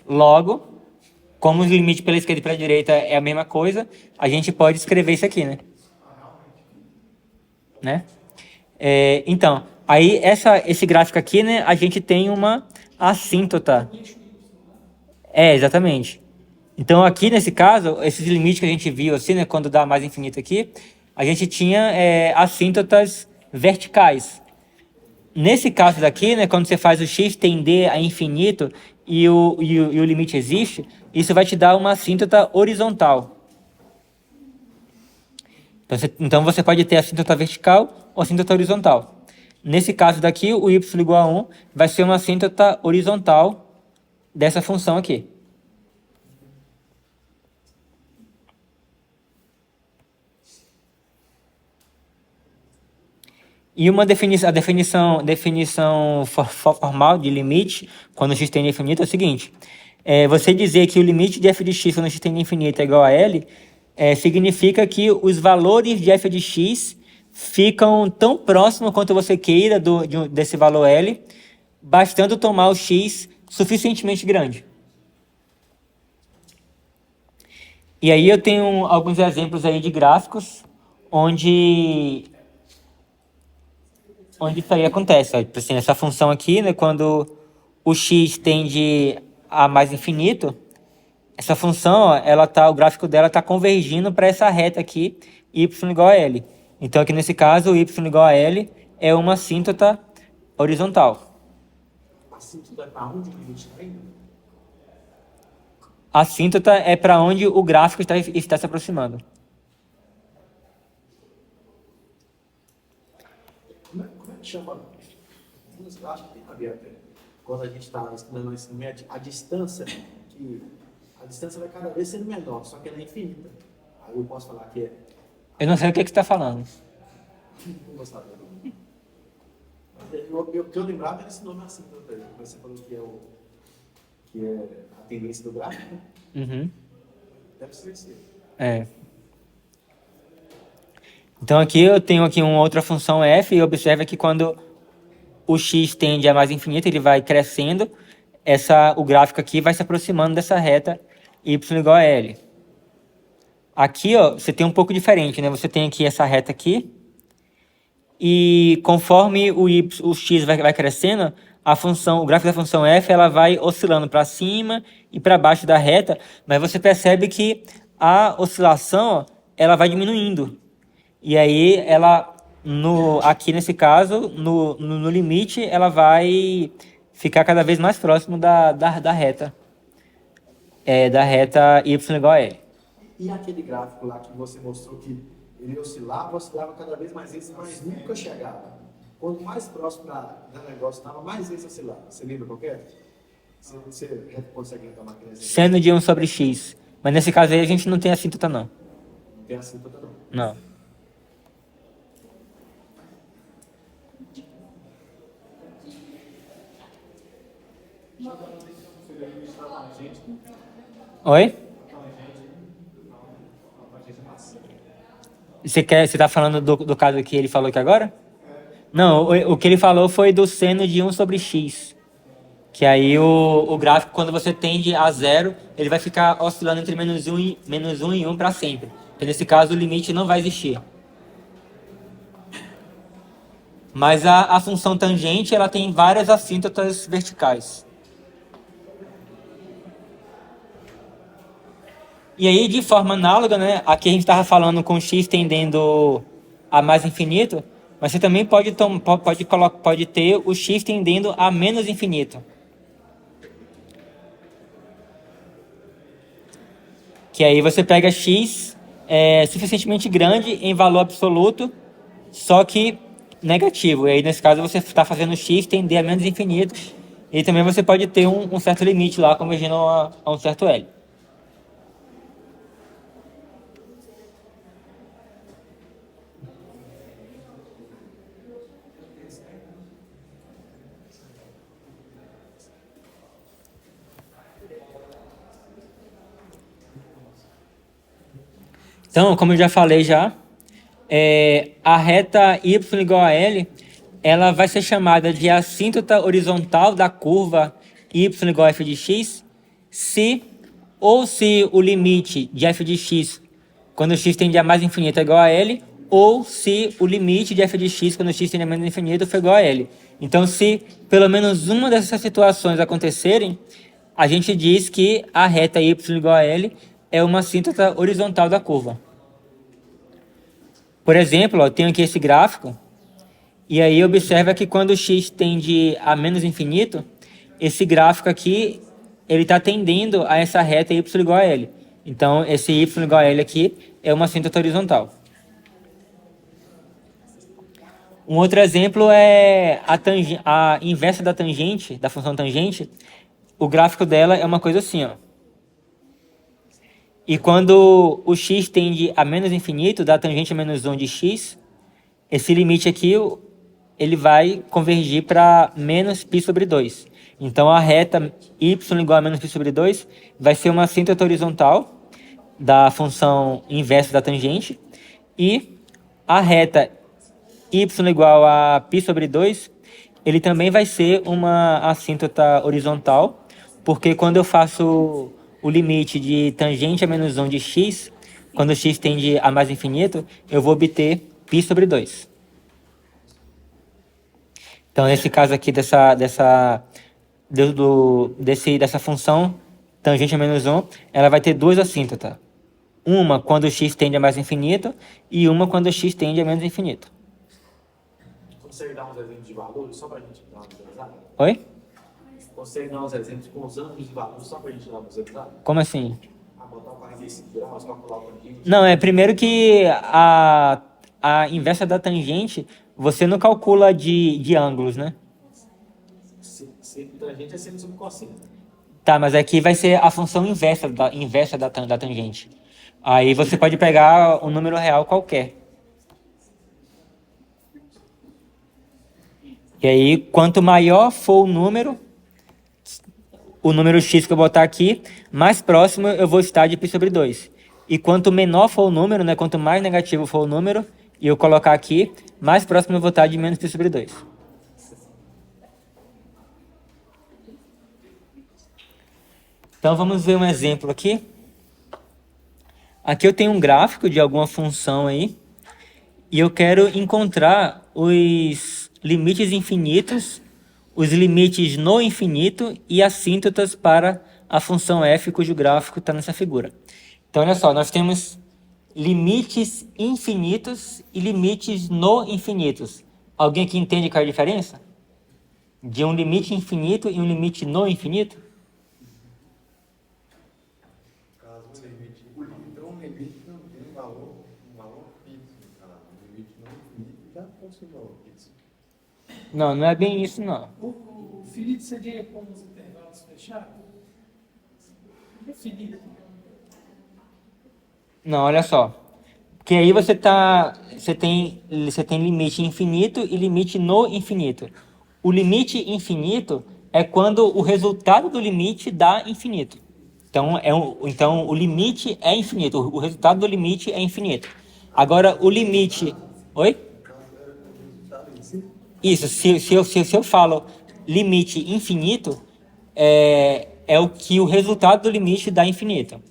A: Logo, como o limite pela esquerda e pela direita é a mesma coisa, a gente pode escrever isso aqui, né? Então, aí esse gráfico aqui, né, a gente tem uma assíntota. Exatamente. Então, aqui nesse caso, esses limites que a gente viu, assim, né, quando dá mais infinito aqui, a gente tinha assíntotas verticais. Nesse caso daqui, né, quando você faz o x tender a infinito e o limite existe, isso vai te dar uma assíntota horizontal. Então você pode ter assíntota vertical ou assíntota horizontal. Nesse caso daqui, o y igual a 1 vai ser uma assíntota horizontal dessa função aqui. E a definição formal de limite, quando x tende a infinito, é o seguinte. Você dizer que o limite de f de x quando x tende a infinito é igual a L, significa que os valores de f de x ficam tão próximos quanto você queira desse valor L, bastando tomar o x suficientemente grande. E aí eu tenho alguns exemplos aí de gráficos onde isso aí acontece. Ó. Assim, essa função aqui, né, quando o x tende a mais infinito, essa função, ó, o gráfico dela está convergindo para essa reta aqui, y igual a L. Então, aqui nesse caso, o y igual a L é uma assíntota horizontal.
B: A assíntota é para onde o limite está indo?
A: A assíntota é para onde o gráfico está se aproximando.
B: Como é que chama? Eu acho que tem a ver até. Quando a gente está estudando no ensino médio, a distância vai cada vez sendo menor, só que ela é infinita. Aí eu posso falar que é...
A: Eu não sei o que você está falando.
B: Não gostava. O que eu lembrava era esse nome assim, você falou que é a tendência do gráfico, né?
A: Uhum.
B: Deve ser esse.
A: Então aqui eu tenho aqui uma outra função f e observa que quando o x tende a mais infinito, ele vai crescendo, o gráfico aqui vai se aproximando dessa reta y igual a L. Aqui, ó, você tem um pouco diferente, né? Você tem aqui essa reta aqui, e conforme o x vai crescendo, o gráfico da função f ela vai oscilando para cima e para baixo da reta, mas você percebe que a oscilação, ó, ela vai diminuindo. E aí, aqui nesse caso, no limite, ela vai ficar cada vez mais próximo da reta. Da reta y igual a L.
B: E aquele gráfico lá que você mostrou que ele oscilava cada vez mais vezes, mas nunca chegava. Quanto mais próximo do negócio estava, mais vezes oscilava. Você lembra qual que é? Você já consegue tomar aquele exemplo?
A: Seno de 1 sobre x. Mas nesse caso aí a gente não tem assíntota, não.
B: Não tem assíntota, não.
A: Não. Oi? Você está falando do caso que ele falou aqui agora? Não, o que ele falou foi do seno de 1 sobre x. Que aí o gráfico, quando você tende a zero, ele vai ficar oscilando entre menos 1 e 1 para sempre. Porque nesse caso o limite não vai existir. Mas a função tangente, ela tem várias assíntotas verticais. E aí, de forma análoga, né, aqui a gente estava falando com x tendendo a mais infinito, mas você também pode ter o x tendendo a menos infinito. Que aí você pega x suficientemente grande em valor absoluto, só que negativo. E aí, nesse caso, você está fazendo x tender a menos infinito. E também você pode ter um certo limite lá, convergindo a um certo L. Então, como eu já falei a reta y igual a L, ela vai ser chamada de assíntota horizontal da curva y igual a f de x, se o limite de f de x, quando x tende a mais infinito, é igual a L, ou se o limite de f de x, quando x tende a menos infinito, for igual a L. Então, se pelo menos uma dessas situações acontecerem, a gente diz que a reta y igual a L é uma assíntota horizontal da curva. Por exemplo, eu tenho aqui esse gráfico, e aí observa que quando x tende a menos infinito, esse gráfico aqui, ele está tendendo a essa reta y igual a L. Então, esse y igual a L aqui é uma assíntota horizontal. Um outro exemplo é a inversa da tangente, da função tangente. O gráfico dela é uma coisa assim, ó. E quando o x tende a menos infinito, da tangente a menos 1 de x, esse limite aqui, ele vai convergir para menos π sobre 2. Então, a reta y igual a menos π sobre 2 vai ser uma assíntota horizontal da função inversa da tangente. E a reta y igual a π sobre 2, ele também vai ser uma assíntota horizontal, porque quando eu faço o limite de tangente a menos 1 de x, quando x tende a mais infinito, eu vou obter π sobre 2. Então, nesse caso aqui dessa função tangente a menos 1, ela vai ter duas assíntotas. Uma quando x tende a mais infinito e uma quando x tende a menos infinito.
B: Consegue dar uns exemplos de valores só para a gente dar uma visualizada?
A: Oi?
B: Consegue dar uns exemplos com os ângulos de valores só para a gente dar uma visualizada?
A: Como assim?
B: Botar 45 graus, calcular o tangente.
A: Não, é primeiro que a inversa da tangente, você não calcula de ângulos, né?
B: Tangente é seno sobre cosseno.
A: Tá, mas aqui vai ser a função inversa da tangente. Aí você pode pegar um número real qualquer. E aí, quanto maior for o número x que eu botar aqui, mais próximo eu vou estar de π sobre 2. E quanto menor for o número, né, quanto mais negativo for o número, e eu colocar aqui, mais próximo eu vou estar de menos π sobre 2. Então vamos ver um exemplo aqui. Aqui eu tenho um gráfico de alguma função aí, e eu quero encontrar os limites infinitos, os limites no infinito e assíntotas para a função f, cujo gráfico está nessa figura. Então, olha só, nós temos limites infinitos e limites no infinitos. Alguém aqui entende qual é a diferença? De um limite infinito e um limite no infinito?
C: Caso o limite, então o limite não tem um valor fixo, cara. O limite não infinito já possui um valor fixo.
A: Não, não é bem isso, não.
D: O finito seria como os intervalos fechados? É finito.
A: Não, olha só. Porque aí você tem limite infinito e limite no infinito. O limite infinito é quando o resultado do limite dá infinito. Então o limite é infinito, o resultado do limite é infinito. Agora o limite... Oi? Isso, se eu falo limite infinito, é o que o resultado do limite dá infinito.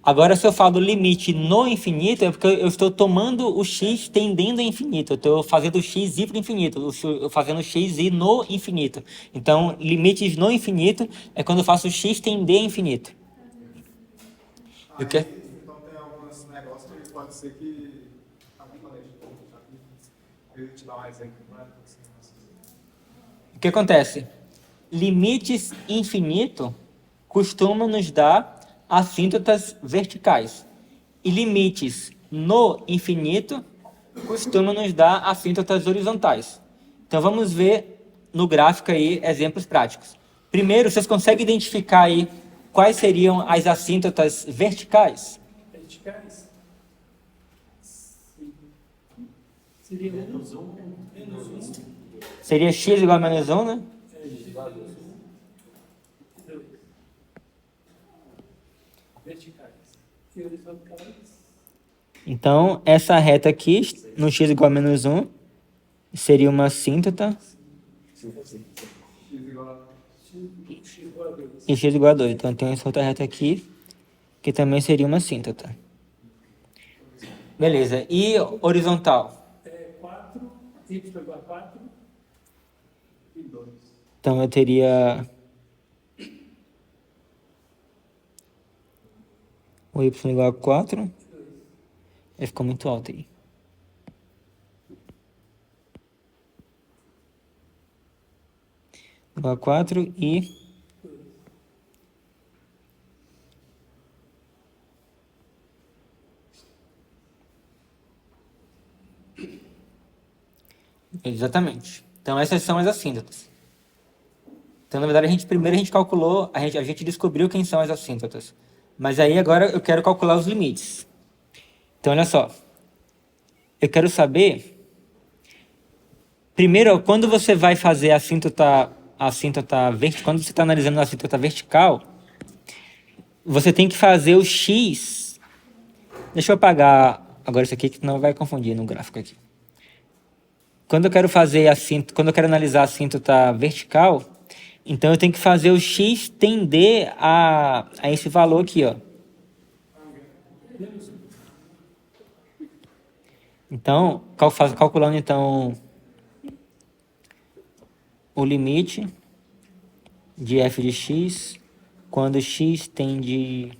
A: Agora, se eu falo limite no infinito, é porque eu estou tomando o x tendendo a infinito. Eu estou fazendo o x ir para o infinito, eu fazendo o x ir no infinito. Então, limites no infinito é quando eu faço o x tender a infinito. E o quê?
E: Então tem alguns negócios que pode ser que. Eu te dar um exemplo, né?
A: O que acontece? Limites infinito costumam nos dar assíntotas verticais. E limites no infinito costumam nos dar assíntotas horizontais. Então vamos ver no gráfico aí exemplos práticos. Primeiro, vocês conseguem identificar aí quais seriam as assíntotas verticais?
D: Verticais? Seria menos 1.
A: Seria x igual a menos 1, né?
D: Verticais. E horizontais?
A: Então, essa reta aqui, no x igual a menos 1, seria uma assíntota. E x igual a 2. Então, tem essa outra reta aqui, que também seria uma assíntota. Beleza. E horizontal?
D: 4, y igual a 4 e 2.
A: Então, eu teria o y igual a 4. Vai ficar muito alto aí. Igual a 4 e... Exatamente. Então essas são as assíntotas. Então, na verdade, primeiro a gente calculou, a gente descobriu quem são as assíntotas. Mas aí agora eu quero calcular os limites. Então, olha só. Eu quero saber. Primeiro, quando você vai fazer quando você está analisando a assíntota vertical, você tem que fazer o x. Deixa eu apagar agora isso aqui, que senão vai confundir no gráfico aqui. Quando eu quero analisar a assíntota vertical, então eu tenho que fazer o x tender a esse valor aqui, ó. Então, calculando então o limite de f de x quando x tende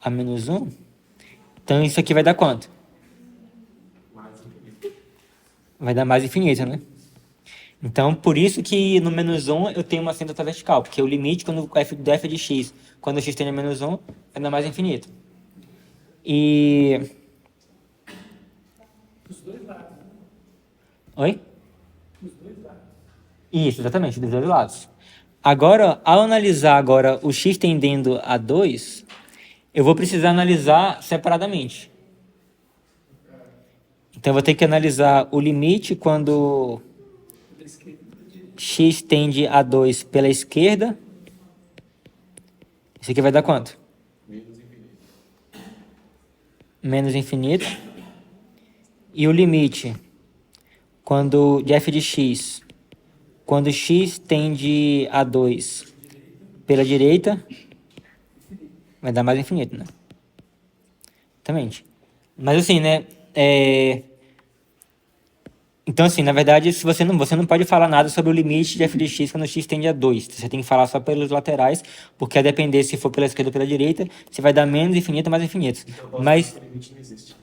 A: a menos 1, então isso aqui vai dar quanto? Vai dar mais infinito, né? Então, por isso que no menos 1 eu tenho uma assíntota vertical, porque o limite do f de x, quando x tende a menos 1, vai dar mais infinito. E...
D: Os dois lados.
A: Oi?
D: Os dois lados.
A: Isso, exatamente, dos dois lados. Agora, ao analisar agora o x tendendo a 2, eu vou precisar analisar separadamente. Então, eu vou ter que analisar o limite quando
D: Da esquerda e da direita.
A: x tende a 2 pela esquerda. Isso aqui vai dar quanto? Menos infinito. E o limite de f de x, quando x tende a 2 pela direita, vai dar mais infinito, né? Exatamente. Mas assim, né? Então, assim, na verdade, se você não pode falar nada sobre o limite de f de x quando x tende a 2. Você tem que falar só pelos laterais, porque a depender se for pela esquerda ou pela direita, você vai dar menos infinito ou mais infinito. Mas,
B: O limite não existe.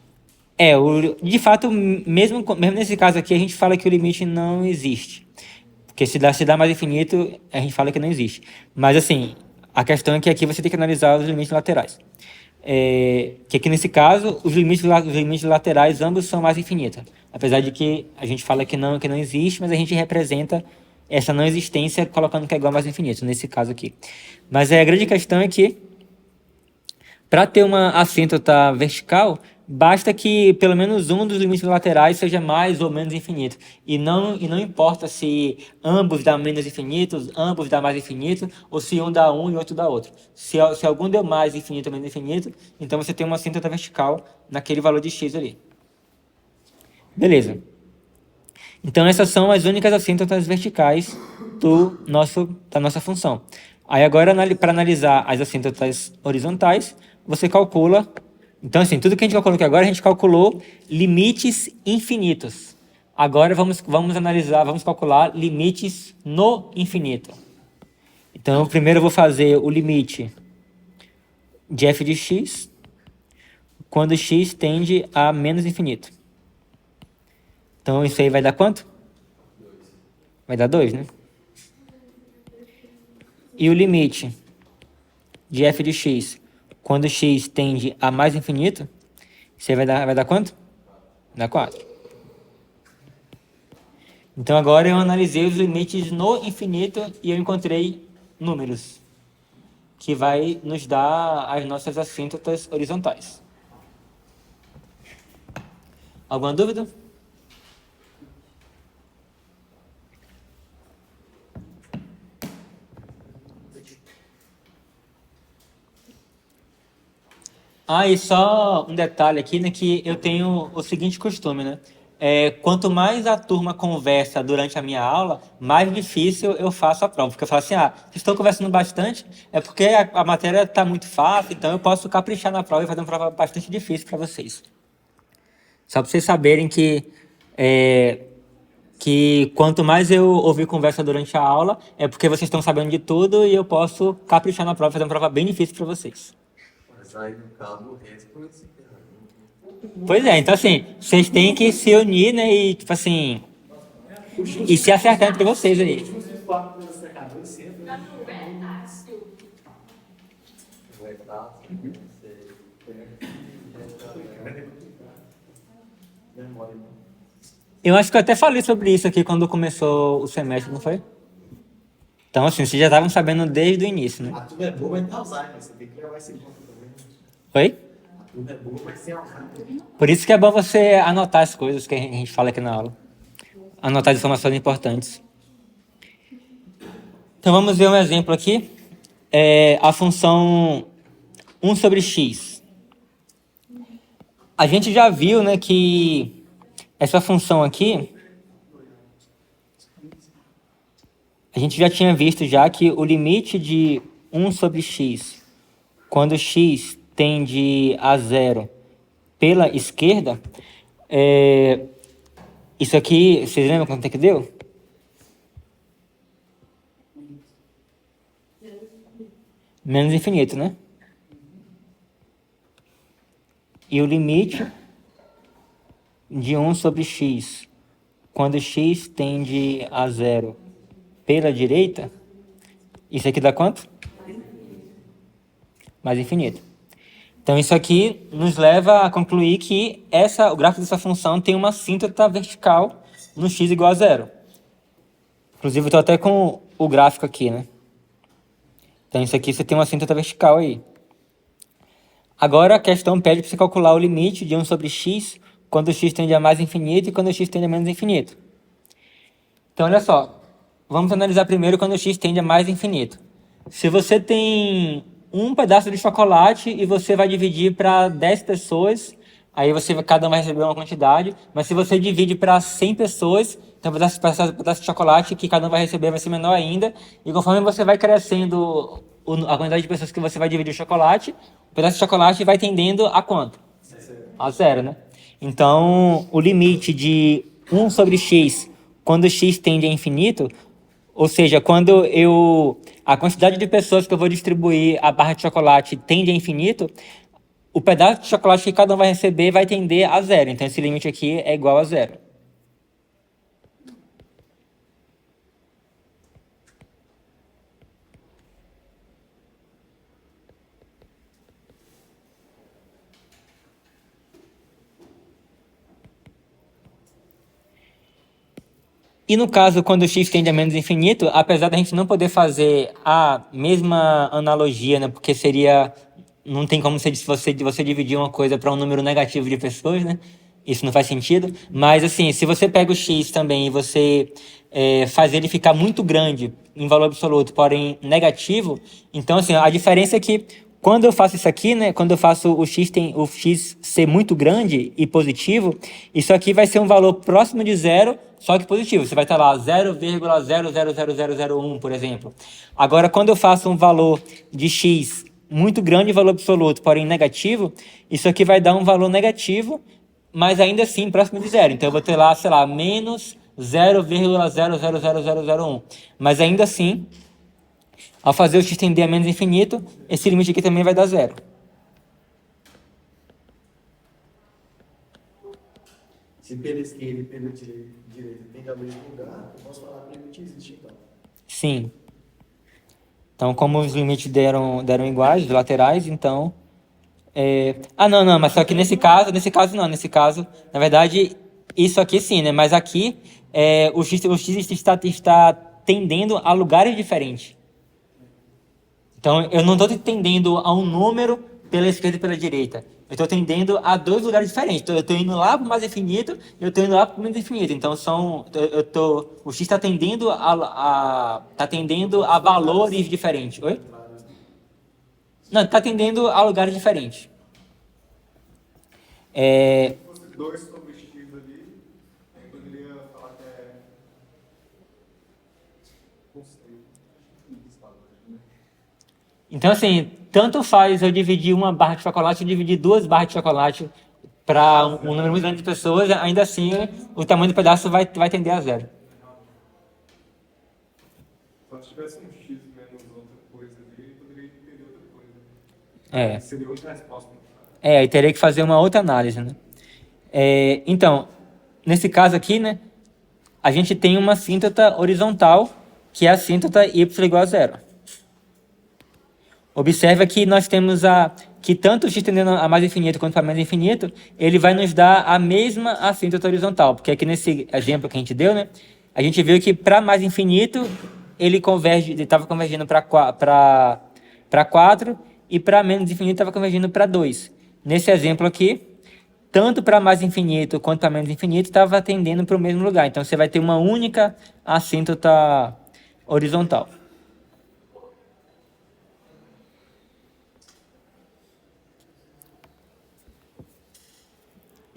A: de fato, mesmo nesse caso aqui, a gente fala que o limite não existe. Porque se dá mais infinito, a gente fala que não existe. Mas, assim, a questão é que aqui você tem que analisar os limites laterais. Que aqui nesse caso, os limites laterais ambos são mais infinitos. Apesar de que a gente fala que não existe, mas a gente representa essa não existência colocando que é igual a mais infinito, nesse caso aqui. Mas a grande questão é que, para ter uma assíntota vertical, basta que pelo menos um dos limites laterais seja mais ou menos infinito. E não importa se ambos dão menos infinitos, ambos dão mais infinito, ou se um dá um e outro dá outro. Se algum deu mais infinito ou menos infinito, então você tem uma assíntota vertical naquele valor de x ali. Beleza. Então essas são as únicas assíntotas verticais da nossa função. Aí agora, para analisar as assíntotas horizontais, você calcula. Então, assim, tudo que a gente calculou aqui agora, a gente calculou limites infinitos. Agora vamos calcular limites no infinito. Então, primeiro eu vou fazer o limite de f de x quando x tende a menos infinito. Então, isso aí vai dar quanto? Vai dar 2, né? E o limite de f de x quando x tende a mais infinito, isso aí vai dar quanto? Vai dar 4. Então, agora eu analisei os limites no infinito e eu encontrei números, que vai nos dar as nossas assíntotas horizontais. Alguma dúvida? E só um detalhe aqui, né, que eu tenho o seguinte costume, né? Quanto mais a turma conversa durante a minha aula, mais difícil eu faço a prova. Porque eu falo assim, vocês estão conversando bastante, é porque a matéria está muito fácil, então eu posso caprichar na prova e fazer uma prova bastante difícil para vocês. Só para vocês saberem que quanto mais eu ouvir conversa durante a aula, é porque vocês estão sabendo de tudo e eu posso caprichar na prova e fazer uma prova bem difícil para vocês.
C: Mas aí, no caso, o resto vai se ferrar.
A: Pois é, então assim, vocês têm que se unir, né, e tipo assim, e se acertar entre vocês aí.
C: Vai estar, você
B: Memória, não.
A: Eu acho que eu até falei sobre isso aqui quando começou o semestre, não foi? Então, assim, vocês já estavam sabendo desde o início, né?
B: A turma é boa, mas tem Alzheimer. Você tem que levar isso em conta também.
A: Oi?
B: A turma é boa, mas tem Alzheimer.
A: Por isso que é bom você anotar as coisas que a gente fala aqui na aula. Anotar as informações importantes. Então, vamos ver um exemplo aqui. A função 1 sobre x. A gente já viu, né, que essa função aqui, a gente já tinha visto já que o limite de 1 sobre x, quando x tende a zero pela esquerda, isso aqui, vocês lembram quanto é que deu? Menos infinito, né? E o limite de 1 sobre x, quando x tende a zero pela direita, isso aqui dá quanto? Mais infinito. Então, isso aqui nos leva a concluir que o gráfico dessa função tem uma assíntota vertical no x igual a zero. Inclusive, eu estou até com o gráfico aqui, né? Então, isso aqui você tem uma assíntota vertical aí. Agora, a questão pede para você calcular o limite de 1 sobre x quando x tende a mais infinito e quando x tende a menos infinito. Então, olha só. Vamos analisar primeiro quando x tende a mais infinito. Se você tem um pedaço de chocolate e você vai dividir para 10 pessoas, aí cada um vai receber uma quantidade, mas se você divide para 100 pessoas, então o pedaço de chocolate que cada um vai receber vai ser menor ainda, e conforme você vai crescendo a quantidade de pessoas que você vai dividir o chocolate, o pedaço de chocolate vai tendendo a quanto? A zero, né? Então, o limite de 1 sobre x, quando x tende a infinito, ou seja, quando a quantidade de pessoas que eu vou distribuir a barra de chocolate tende a infinito, o pedaço de chocolate que cada um vai receber vai tender a zero. Então, esse limite aqui é igual a zero. E no caso, quando x tende a menos infinito, apesar da gente não poder fazer a mesma analogia, né, porque não tem como você dividir uma coisa para um número negativo de pessoas, né? Isso não faz sentido. Mas, assim, se você pega o x também e você faz ele ficar muito grande em valor absoluto, porém negativo, então, assim, a diferença é que quando eu faço isso aqui, né, quando eu faço o x ser muito grande e positivo, isso aqui vai ser um valor próximo de zero, só que positivo. Você vai estar lá 0,000001, por exemplo. Agora, quando eu faço um valor de x muito grande em valor absoluto, porém negativo, isso aqui vai dar um valor negativo, mas ainda assim próximo de zero. Então, eu vou ter lá, sei lá, menos 0,000001. Mas ainda assim, ao fazer o x tender a menos infinito, esse limite aqui também vai dar zero.
B: Se pela esquerda e pela direita tem ao mesmo lugar, eu posso falar que o limite existe, então.
A: Sim. Então, como os limites deram iguais, os laterais, então... não, mas só que nesse caso não. Nesse caso, na verdade, isso aqui sim, né? Mas aqui, o x está tendendo a lugares diferentes. Então, eu não estou tendendo a um número pela esquerda e pela direita. Eu estou tendendo a dois lugares diferentes. Então, eu estou indo lá para o mais infinito e eu estou indo lá para o menos infinito. Então, o x está tendendo a valores diferentes. Oi? Não, está tendendo a lugares diferentes.
E: Se fosse 2 sobre x ali, eu poderia falar que é... Não sei.
A: Então, assim, tanto faz eu dividir uma barra de chocolate ou dividir duas barras de chocolate para um número muito grande de pessoas, ainda assim o tamanho do pedaço vai tender a zero.
E: Só se tivesse um x menos outra coisa ali, poderia entender outra coisa. Seria outra resposta.
A: Aí teria que fazer uma outra análise, né? Então, nesse caso aqui, né, a gente tem uma assíntota horizontal, que é a assíntota y igual a zero. Observa que nós temos que tanto o x tendendo a mais infinito quanto para menos infinito, ele vai nos dar a mesma assíntota horizontal. Porque aqui nesse exemplo que a gente deu, né, a gente viu que para mais infinito, ele estava convergindo para 4 e para menos infinito estava convergindo para 2. Nesse exemplo aqui, tanto para mais infinito quanto para menos infinito estava tendendo para o mesmo lugar. Então, você vai ter uma única assíntota horizontal.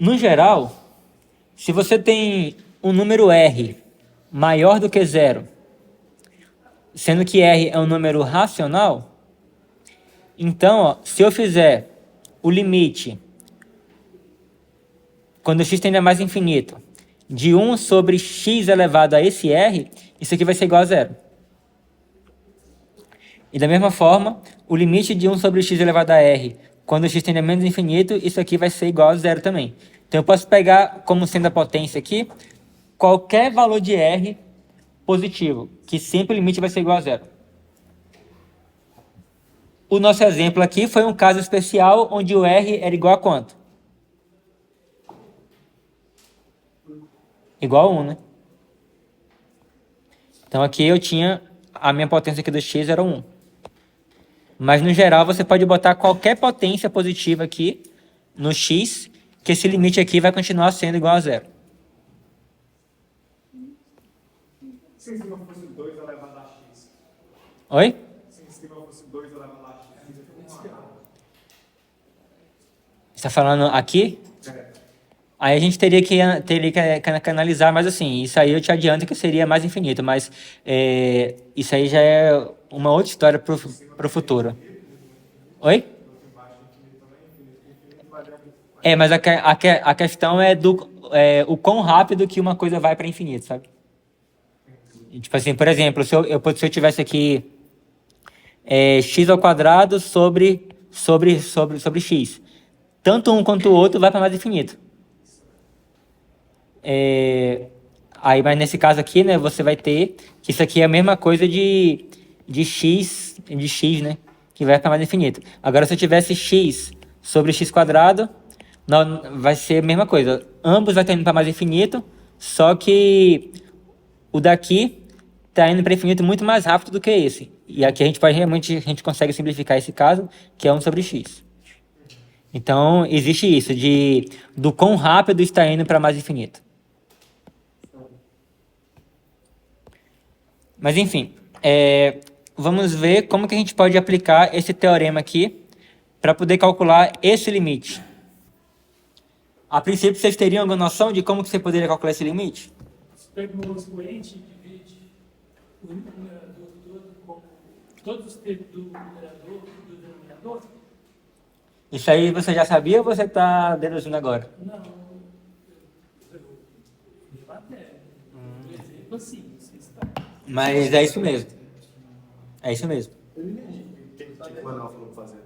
A: No geral, se você tem um número R maior do que zero, sendo que R é um número racional, então, ó, se eu fizer o limite, quando x tende a mais infinito, de 1 sobre x elevado a esse R, isso aqui vai ser igual a zero. E da mesma forma, o limite de 1 sobre x elevado a R, quando x tende a menos infinito, isso aqui vai ser igual a zero também. Então, eu posso pegar como sendo a potência aqui, qualquer valor de R positivo, que sempre o limite vai ser igual a zero. O nosso exemplo aqui foi um caso especial onde o R era igual a quanto? Igual a 1, né? Então, aqui eu tinha a minha potência aqui do x era 1. Mas, no geral, você pode botar qualquer potência positiva aqui no x, que esse limite aqui vai continuar sendo igual a zero.
E: Se em cima fosse 2 elevado a x.
A: Oi?
E: Se em cima fosse 2 elevado a x.
A: Você está falando aqui? Aí a gente teria que analisar, mas assim, isso aí eu te adianto que seria mais infinito, mas isso aí já é uma outra história para o futuro. Oi? Mas a questão é o quão rápido que uma coisa vai para infinito, sabe? Tipo assim, por exemplo, se eu tivesse aqui x ao quadrado sobre x, tanto um quanto o outro vai para mais infinito. Aí, mas nesse caso aqui, né, você vai ter que isso aqui é a mesma coisa de x, né, que vai para mais infinito. Agora, se eu tivesse x sobre x quadrado, não, vai ser a mesma coisa. Ambos vai estar indo para mais infinito, só que o daqui está indo para infinito muito mais rápido do que esse. E aqui a gente consegue simplificar esse caso, que é 1 sobre x. Então, existe isso, do quão rápido está indo para mais infinito. Mas, enfim, vamos ver como que a gente pode aplicar esse teorema aqui para poder calcular esse limite. A princípio, vocês teriam alguma noção de como que você poderia calcular esse limite?
D: Você pega um expoente e divide o numerador todo com todos os termos do numerador e do denominador?
A: Isso aí você já sabia ou você está deduzindo agora?
D: Não, eu vi matéria. Por exemplo, assim, você está...
A: Mas é isso mesmo. É isso mesmo.
B: Eu não entendi o que o Manuel falou pra fazer.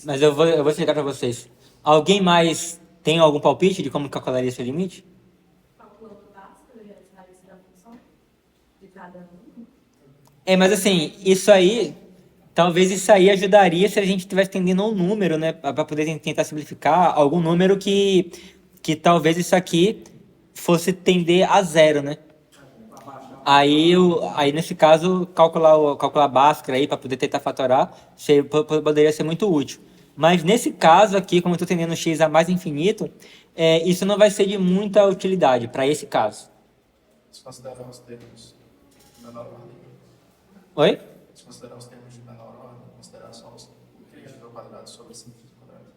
A: Mas eu vou explicar para vocês. Alguém mais tem algum palpite de como calcularia esse limite?
F: Calculando Bhaskara e as raízes da função de cada um.
A: Mas assim, isso aí, talvez isso aí ajudaria se a gente estivesse tendendo a um número, né? Para poder tentar simplificar algum número que talvez isso aqui fosse tender a zero, né? Aí nesse caso, calcular Bhaskara aí para poder tentar fatorar poderia ser muito útil. Mas nesse caso aqui, como eu estou tendendo x a mais infinito, isso não vai ser de muita utilidade para esse caso.
B: Se considerar os termos de menor ordem.
A: Oi?
B: Se considerar os termos de menor ordem, considerar só os x ao quadrado sobre 5x ao quadrado.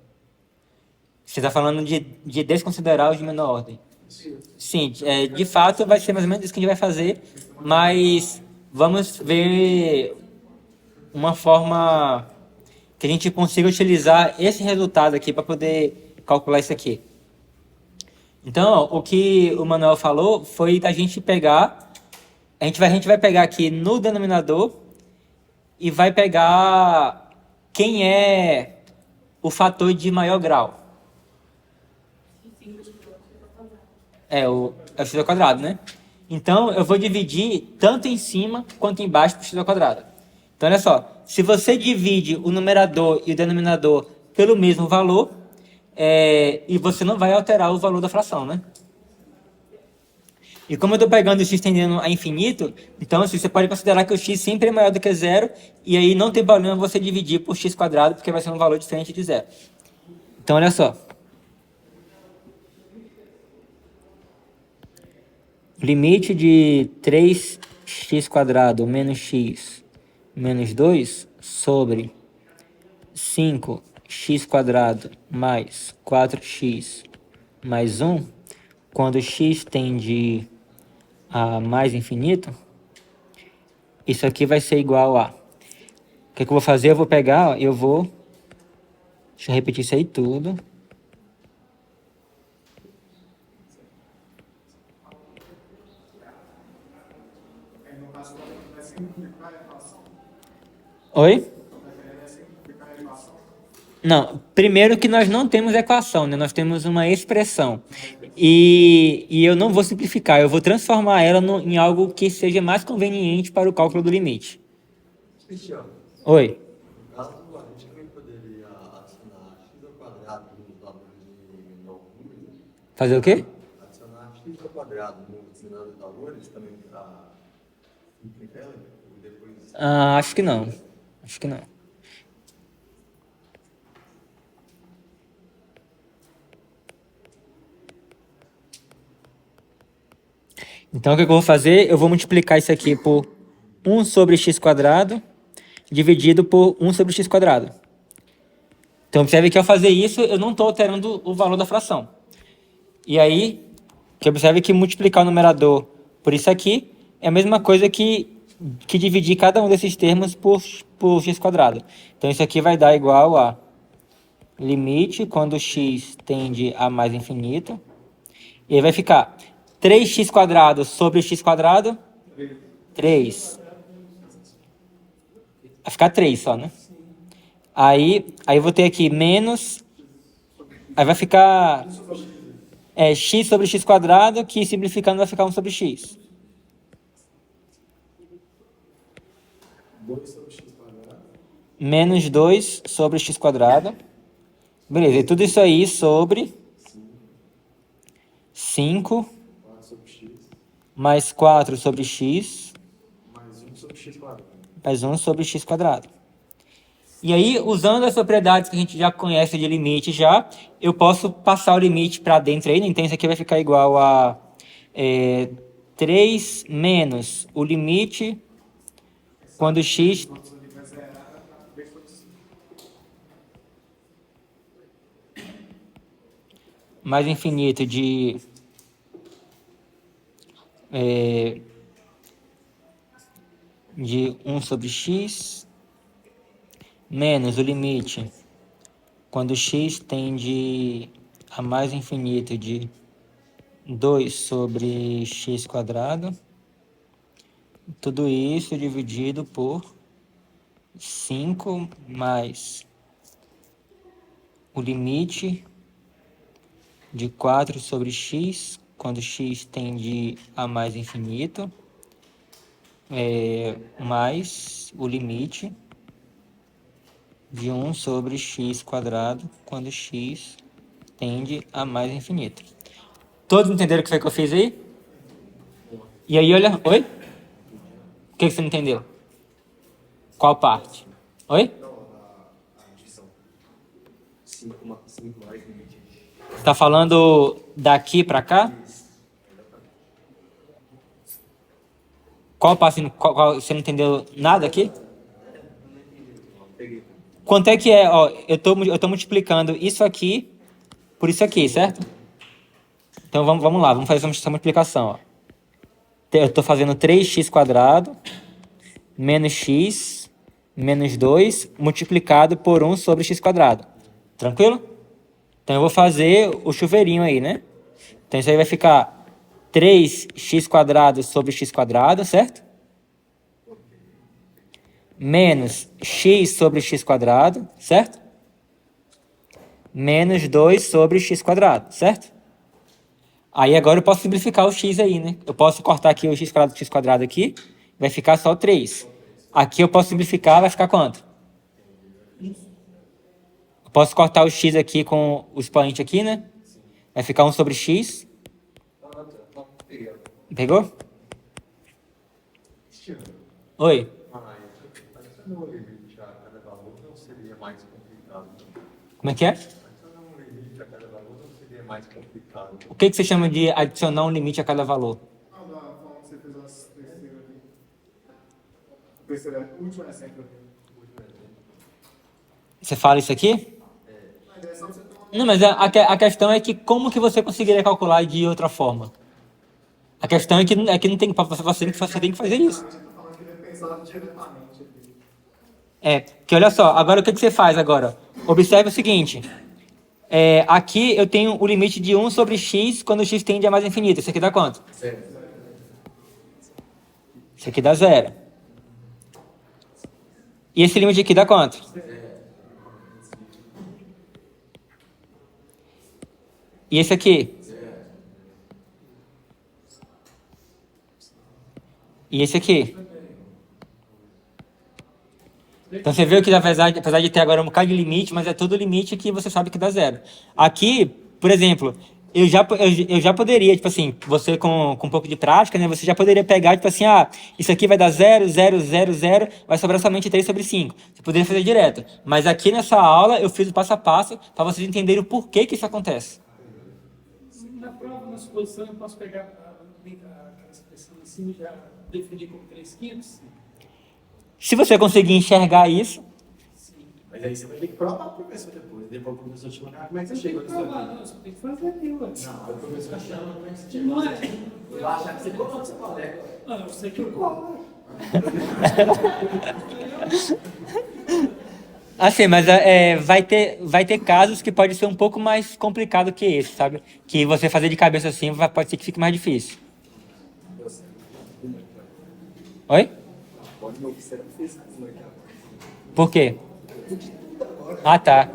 A: Você está falando de desconsiderar os de menor ordem. Sim, de fato vai ser mais ou menos isso que a gente vai fazer, mas vamos ver uma forma que a gente consiga utilizar esse resultado aqui para poder calcular isso aqui. Então, ó, o que o Manuel falou foi da gente pegar, a gente vai pegar aqui no denominador e vai pegar quem é o fator de maior grau. O x ao quadrado, né? Então, eu vou dividir tanto em cima quanto embaixo por x ao quadrado. Então, olha só. Se você divide o numerador e o denominador pelo mesmo valor, e você não vai alterar o valor da fração, né? E como eu estou pegando o x tendendo a infinito, então assim, você pode considerar que o x sempre é maior do que zero, e aí não tem problema você dividir por x quadrado, porque vai ser um valor diferente de zero. Então, olha só. Limite de 3x quadrado menos x menos 2 sobre 5x quadrado mais 4x mais 1, quando x tende a mais infinito, isso aqui vai ser igual a... O que eu vou fazer? Eu vou pegar, deixa eu repetir isso aí tudo. Oi? Não, primeiro que nós não temos equação, né? Nós temos uma expressão. E eu não vou simplificar, eu vou transformar ela em algo que seja mais conveniente para o cálculo do limite.
C: Cristiano,
A: Oi?
C: no caso, a gente também poderia adicionar x ao quadrado nos valores de novos números.
A: Fazer o quê?
C: Adicionar x ao quadrado nos denominadores de valores também para simplificar e depois...
A: Ah, acho que não. Acho que não. Então, o que eu vou fazer? Eu vou multiplicar isso aqui por 1 sobre x quadrado dividido por 1 sobre x quadrado. Então, observe que ao fazer isso, eu não estou alterando o valor da fração. E aí, observe que multiplicar o numerador por isso aqui é a mesma coisa que dividir cada um desses termos por x quadrado. Então, isso aqui vai dar igual a limite quando x tende a mais infinito. E aí vai ficar 3x quadrado sobre x quadrado, 3. Vai ficar 3 só, né? Aí eu vou ter aqui menos... Aí vai ficar... x sobre x quadrado, que simplificando vai ficar 1 sobre x.
B: 2 sobre x quadrado.
A: Menos 2 sobre x quadrado. Beleza, e tudo isso aí sobre 5
B: 4 sobre x.
A: mais 4 sobre x
B: Mais 1 sobre x quadrado.
A: mais 1 sobre x quadrado. E aí, usando as propriedades que a gente já conhece de limite já, eu posso passar o limite para dentro aí, né? Então isso aqui vai ficar igual a 3 menos o limite quando x... mais infinito de 1 sobre x menos o limite quando x tende a mais infinito de 2 sobre x quadrado, tudo isso dividido por 5 mais o limite de 4 sobre x, quando x tende a mais infinito, mais o limite de 1 sobre x quadrado, quando x tende a mais infinito. Todos entenderam o que foi que eu fiz aí? E aí, olha... Oi? O que você não entendeu? Qual parte? Oi?
C: Adição. 5 mais limite.
A: Você tá falando daqui para cá? Qual passo? Você não entendeu nada aqui? Quanto é que é? Ó, eu tô multiplicando isso aqui por isso aqui, certo? Então vamos lá, vamos fazer essa multiplicação. Ó. Eu estou fazendo 3x quadrado menos x menos 2 multiplicado por 1 sobre x quadrado. Tranquilo? Então eu vou fazer o chuveirinho aí, né? Então isso aí vai ficar 3x quadrado sobre x quadrado, certo? Menos x sobre x quadrado, certo? Menos 2 sobre x quadrado, certo? Aí agora eu posso simplificar o x aí, né? Eu posso cortar aqui o x quadrado aqui, vai ficar só 3. Aqui eu posso simplificar, vai ficar quanto? Posso cortar o x aqui com o expoente aqui, né? Vai ficar 1 sobre x. Pegou? Oi.
C: Adicionar um limite a cada valor não seria mais complicado.
A: Como é que é?
C: Adicionar um limite a cada valor não seria mais complicado.
A: O que você chama de adicionar um limite a cada valor?
E: Ah, da forma que você fez a terceira ali. A terceira, último exemplo ali.
A: Você fala isso aqui?
E: A ideia é só você ter uma.
A: Não, mas a questão é que como que você conseguiria calcular de outra forma? A questão é que não tem, você tem que fazer isso.
E: A gente tá falando que ele é pensado diretamente ali.
A: Que olha só, agora o que você faz agora? Observe o seguinte. Aqui eu tenho o limite de 1 sobre x quando x tende a mais infinito. Isso aqui dá quanto? Isso aqui dá 0. E esse limite aqui dá quanto? E esse aqui? E esse aqui? Então você viu que apesar de ter agora um bocado de limite, mas é todo limite que você sabe que dá 0. Aqui, por exemplo, eu já poderia, tipo assim, você com um pouco de prática, né, você já poderia pegar, tipo assim, isso aqui vai dar 0, 0, 0, 0, vai sobrar somente 3 sobre 5. Você poderia fazer direto. Mas aqui nessa aula eu fiz o passo a passo para vocês entenderem o porquê que isso acontece.
D: Na prova, na suposição, eu posso pegar aquela expressão assim e já definir como 3/5?
A: Se você conseguir enxergar isso,
B: Mas aí você vai ter que provar pro professor depois. Depois o professor te mandar como é que você chega nisso
D: Provar,
B: aqui.
D: não, você tem que fazer ali, ué.
B: Não, o professor chama como é que você chega
D: Não
B: nisso
D: é?
B: aqui. Eu acho que você colocou no seu colega.
D: Ah, eu sei que eu colo.
A: assim, mas vai ter casos que pode ser um pouco mais complicado que esse, sabe? Que você fazer de cabeça assim pode ser que fique mais difícil. Oi?
B: Pode não ser físico, né, cara?
A: Por quê? Ah, tá.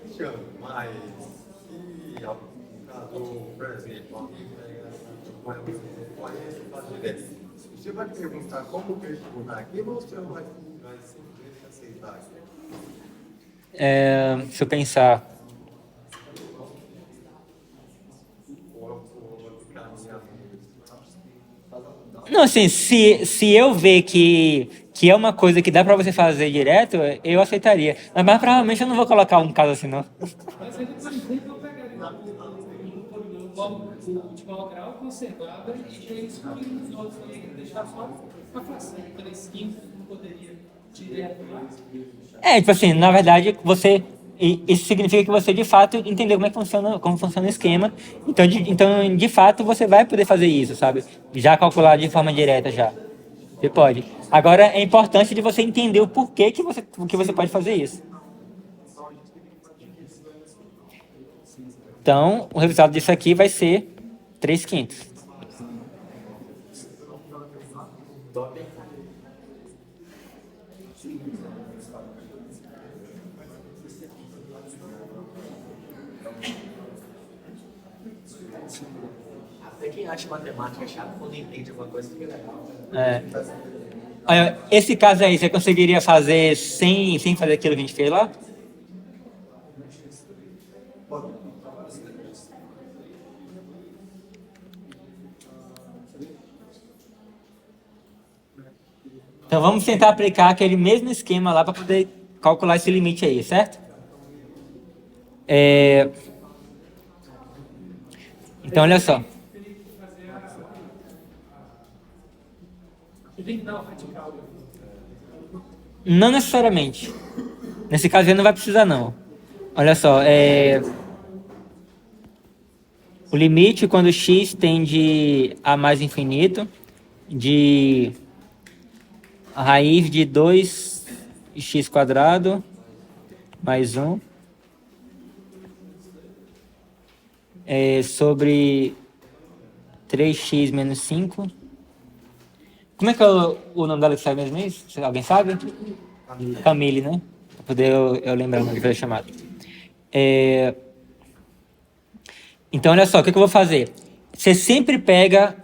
C: Cristiano, mas se algum caso, por exemplo, alguém pega uma conhece faz direto. Você vai perguntar como questionar aquilo ou você vai simplesmente aceitar?
A: Deixa eu pensar. Não, assim, se eu ver que é uma coisa que dá pra você fazer direto, eu aceitaria. Mas provavelmente eu não vou colocar um caso assim, não.
D: Mas ele, por exemplo, eu pegaria o de maior grau, conservava e já excluir os outros ali, deixar só a fração. 3/5 não poderia direto lá.
A: Tipo assim, na verdade, isso significa que você, de fato, entendeu como funciona o esquema. Então, de fato, você vai poder fazer isso, sabe? Já calcular de forma direta, já. Você pode. Agora, é importante de você entender o porquê que você pode fazer isso. Então, o resultado disso aqui vai ser 3/5.
B: Até quem acha matemática chata quando entende alguma coisa fica legal.
A: Olha, esse caso aí, você conseguiria fazer sem fazer aquilo que a gente fez lá? Então vamos tentar aplicar aquele mesmo esquema lá para poder calcular esse limite aí, certo? Então olha só.
D: Eu tenho que dar o radical.
A: Não necessariamente. Nesse caso aí não vai precisar não. Olha só, o limite quando x tende a mais infinito de a raiz de 2x² mais 1 sobre 3x menos 5. Como é que é o nome dela que sai mesmo isso? Alguém sabe? Camille, né? Pra poder eu lembrar o nome da chamada. Então, olha só, o que eu vou fazer? Você sempre pega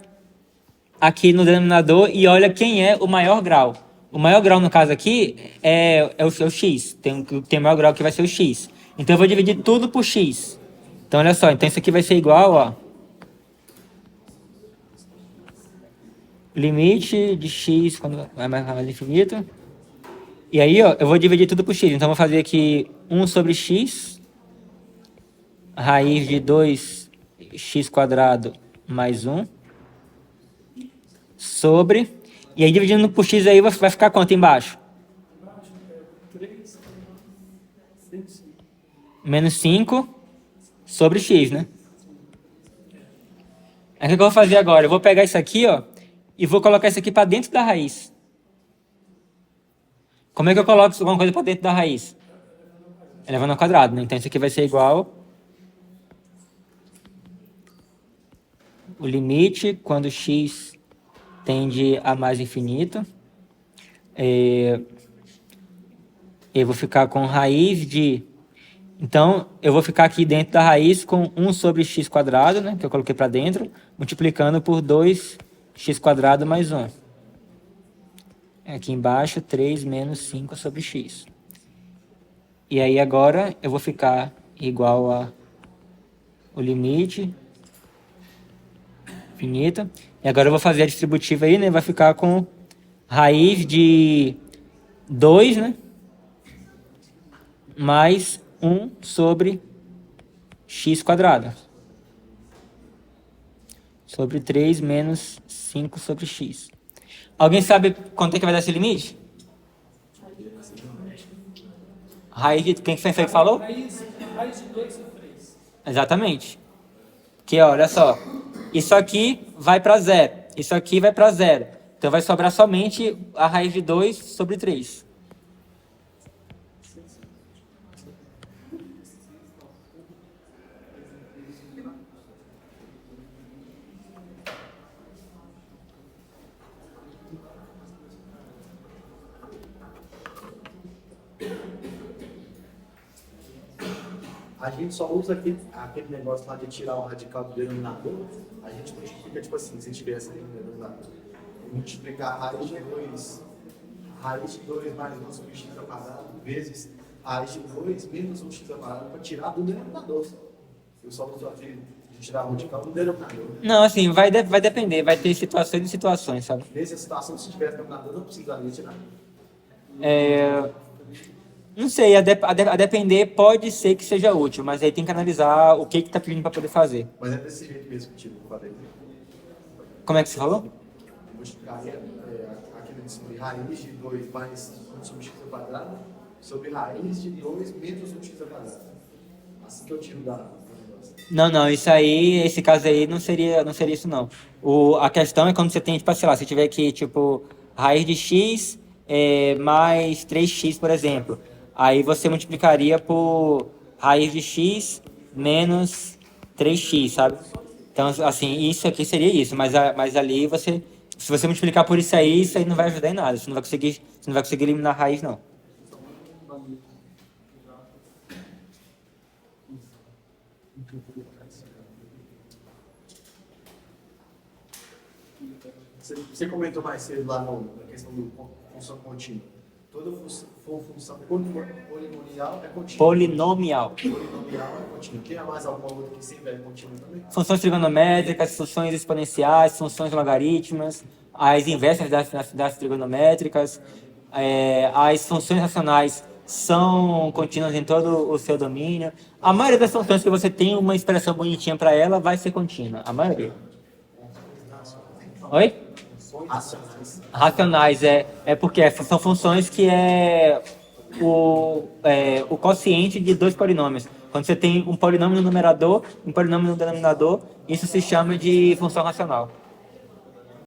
A: aqui no denominador e olha quem é o maior grau. O maior grau, no caso aqui, é o x. Tem o maior grau que vai ser o x. Então eu vou dividir tudo por x. Então olha só, então isso aqui vai ser igual, ó. Limite de x quando vai mais infinito. E aí, ó, eu vou dividir tudo por x. Então eu vou fazer aqui 1 sobre x. Raiz de 2x² mais 1. Sobre... E aí, dividindo por x aí, vai ficar quanto embaixo? Menos 5 sobre x, né? Aí o que eu vou fazer agora? Eu vou pegar isso aqui, ó, e vou colocar isso aqui para dentro da raiz. Como é que eu coloco alguma coisa para dentro da raiz? Elevando ao quadrado, né? Então isso aqui vai ser igual... O limite quando x tende a mais infinito. Eu vou ficar com raiz de... Então, eu vou ficar aqui dentro da raiz com 1 sobre x², né, que eu coloquei para dentro, multiplicando por 2x² mais 1. Aqui embaixo, 3 menos 5 sobre x. E aí agora eu vou ficar igual a o limite infinito. E agora eu vou fazer a distributiva aí, né? Vai ficar com raiz de 2, né? Mais 1 sobre x². Sobre 3 menos 5 sobre x. Alguém sabe quanto é que vai dar esse limite? Raiz de... Quem foi que falou?
D: Raiz de 2 sobre 3.
A: Exatamente. Que olha só. Isso aqui vai para 0. Isso aqui vai para 0. Então vai sobrar somente a raiz de 2 sobre 3.
B: A gente só usa aquele negócio lá de tirar o radical do denominador. A gente multiplica, tipo assim, se tivesse ali no denominador. Multiplicar a raiz de 2 mais 1 sobre x² vezes raiz de 2 menos 1x² para tirar do denominador. Eu só uso aquele de tirar o radical do denominador.
A: Não, assim, vai depender. Vai ter situações e situações, sabe?
B: Nessa situação, se tivesse denominador, não precisaria tirar.
A: Não sei, a depender pode ser que seja útil, mas aí tem que analisar o que está pedindo para poder fazer.
B: Mas é desse jeito mesmo que eu falei.
A: Como é que você falou?
B: Multiplicaria aquele sobre raiz de 2 mais 1 sobre x² sobre raiz de 2 menos 1x². Assim que eu tiro da negócio.
A: Não, isso aí, esse caso aí não seria isso não. A questão é quando você tem, tipo, sei lá, se tiver aqui, tipo, raiz de x mais 3x, por exemplo. Aí você multiplicaria por raiz de x menos 3x, sabe? Então, assim, isso aqui seria isso, mas ali você, se você multiplicar por isso aí não vai ajudar em nada. Você não vai conseguir eliminar a raiz, não.
B: Você comentou mais cedo lá na questão da função contínua. Toda função polinomial é contínua.
A: Polinomial.
B: Polinomial é contínua. Tem mais alguma outra que sempre é contínua também?
A: Funções trigonométricas, funções exponenciais, funções logarítmicas, as inversas das trigonométricas, as funções racionais são contínuas em todo o seu domínio. A maioria das funções que você tem uma expressão bonitinha para ela vai ser contínua. A maioria. Oi? Racionais porque são funções que o quociente de dois polinômios. Quando você tem um polinômio no numerador, um polinômio no denominador, isso se chama de função racional.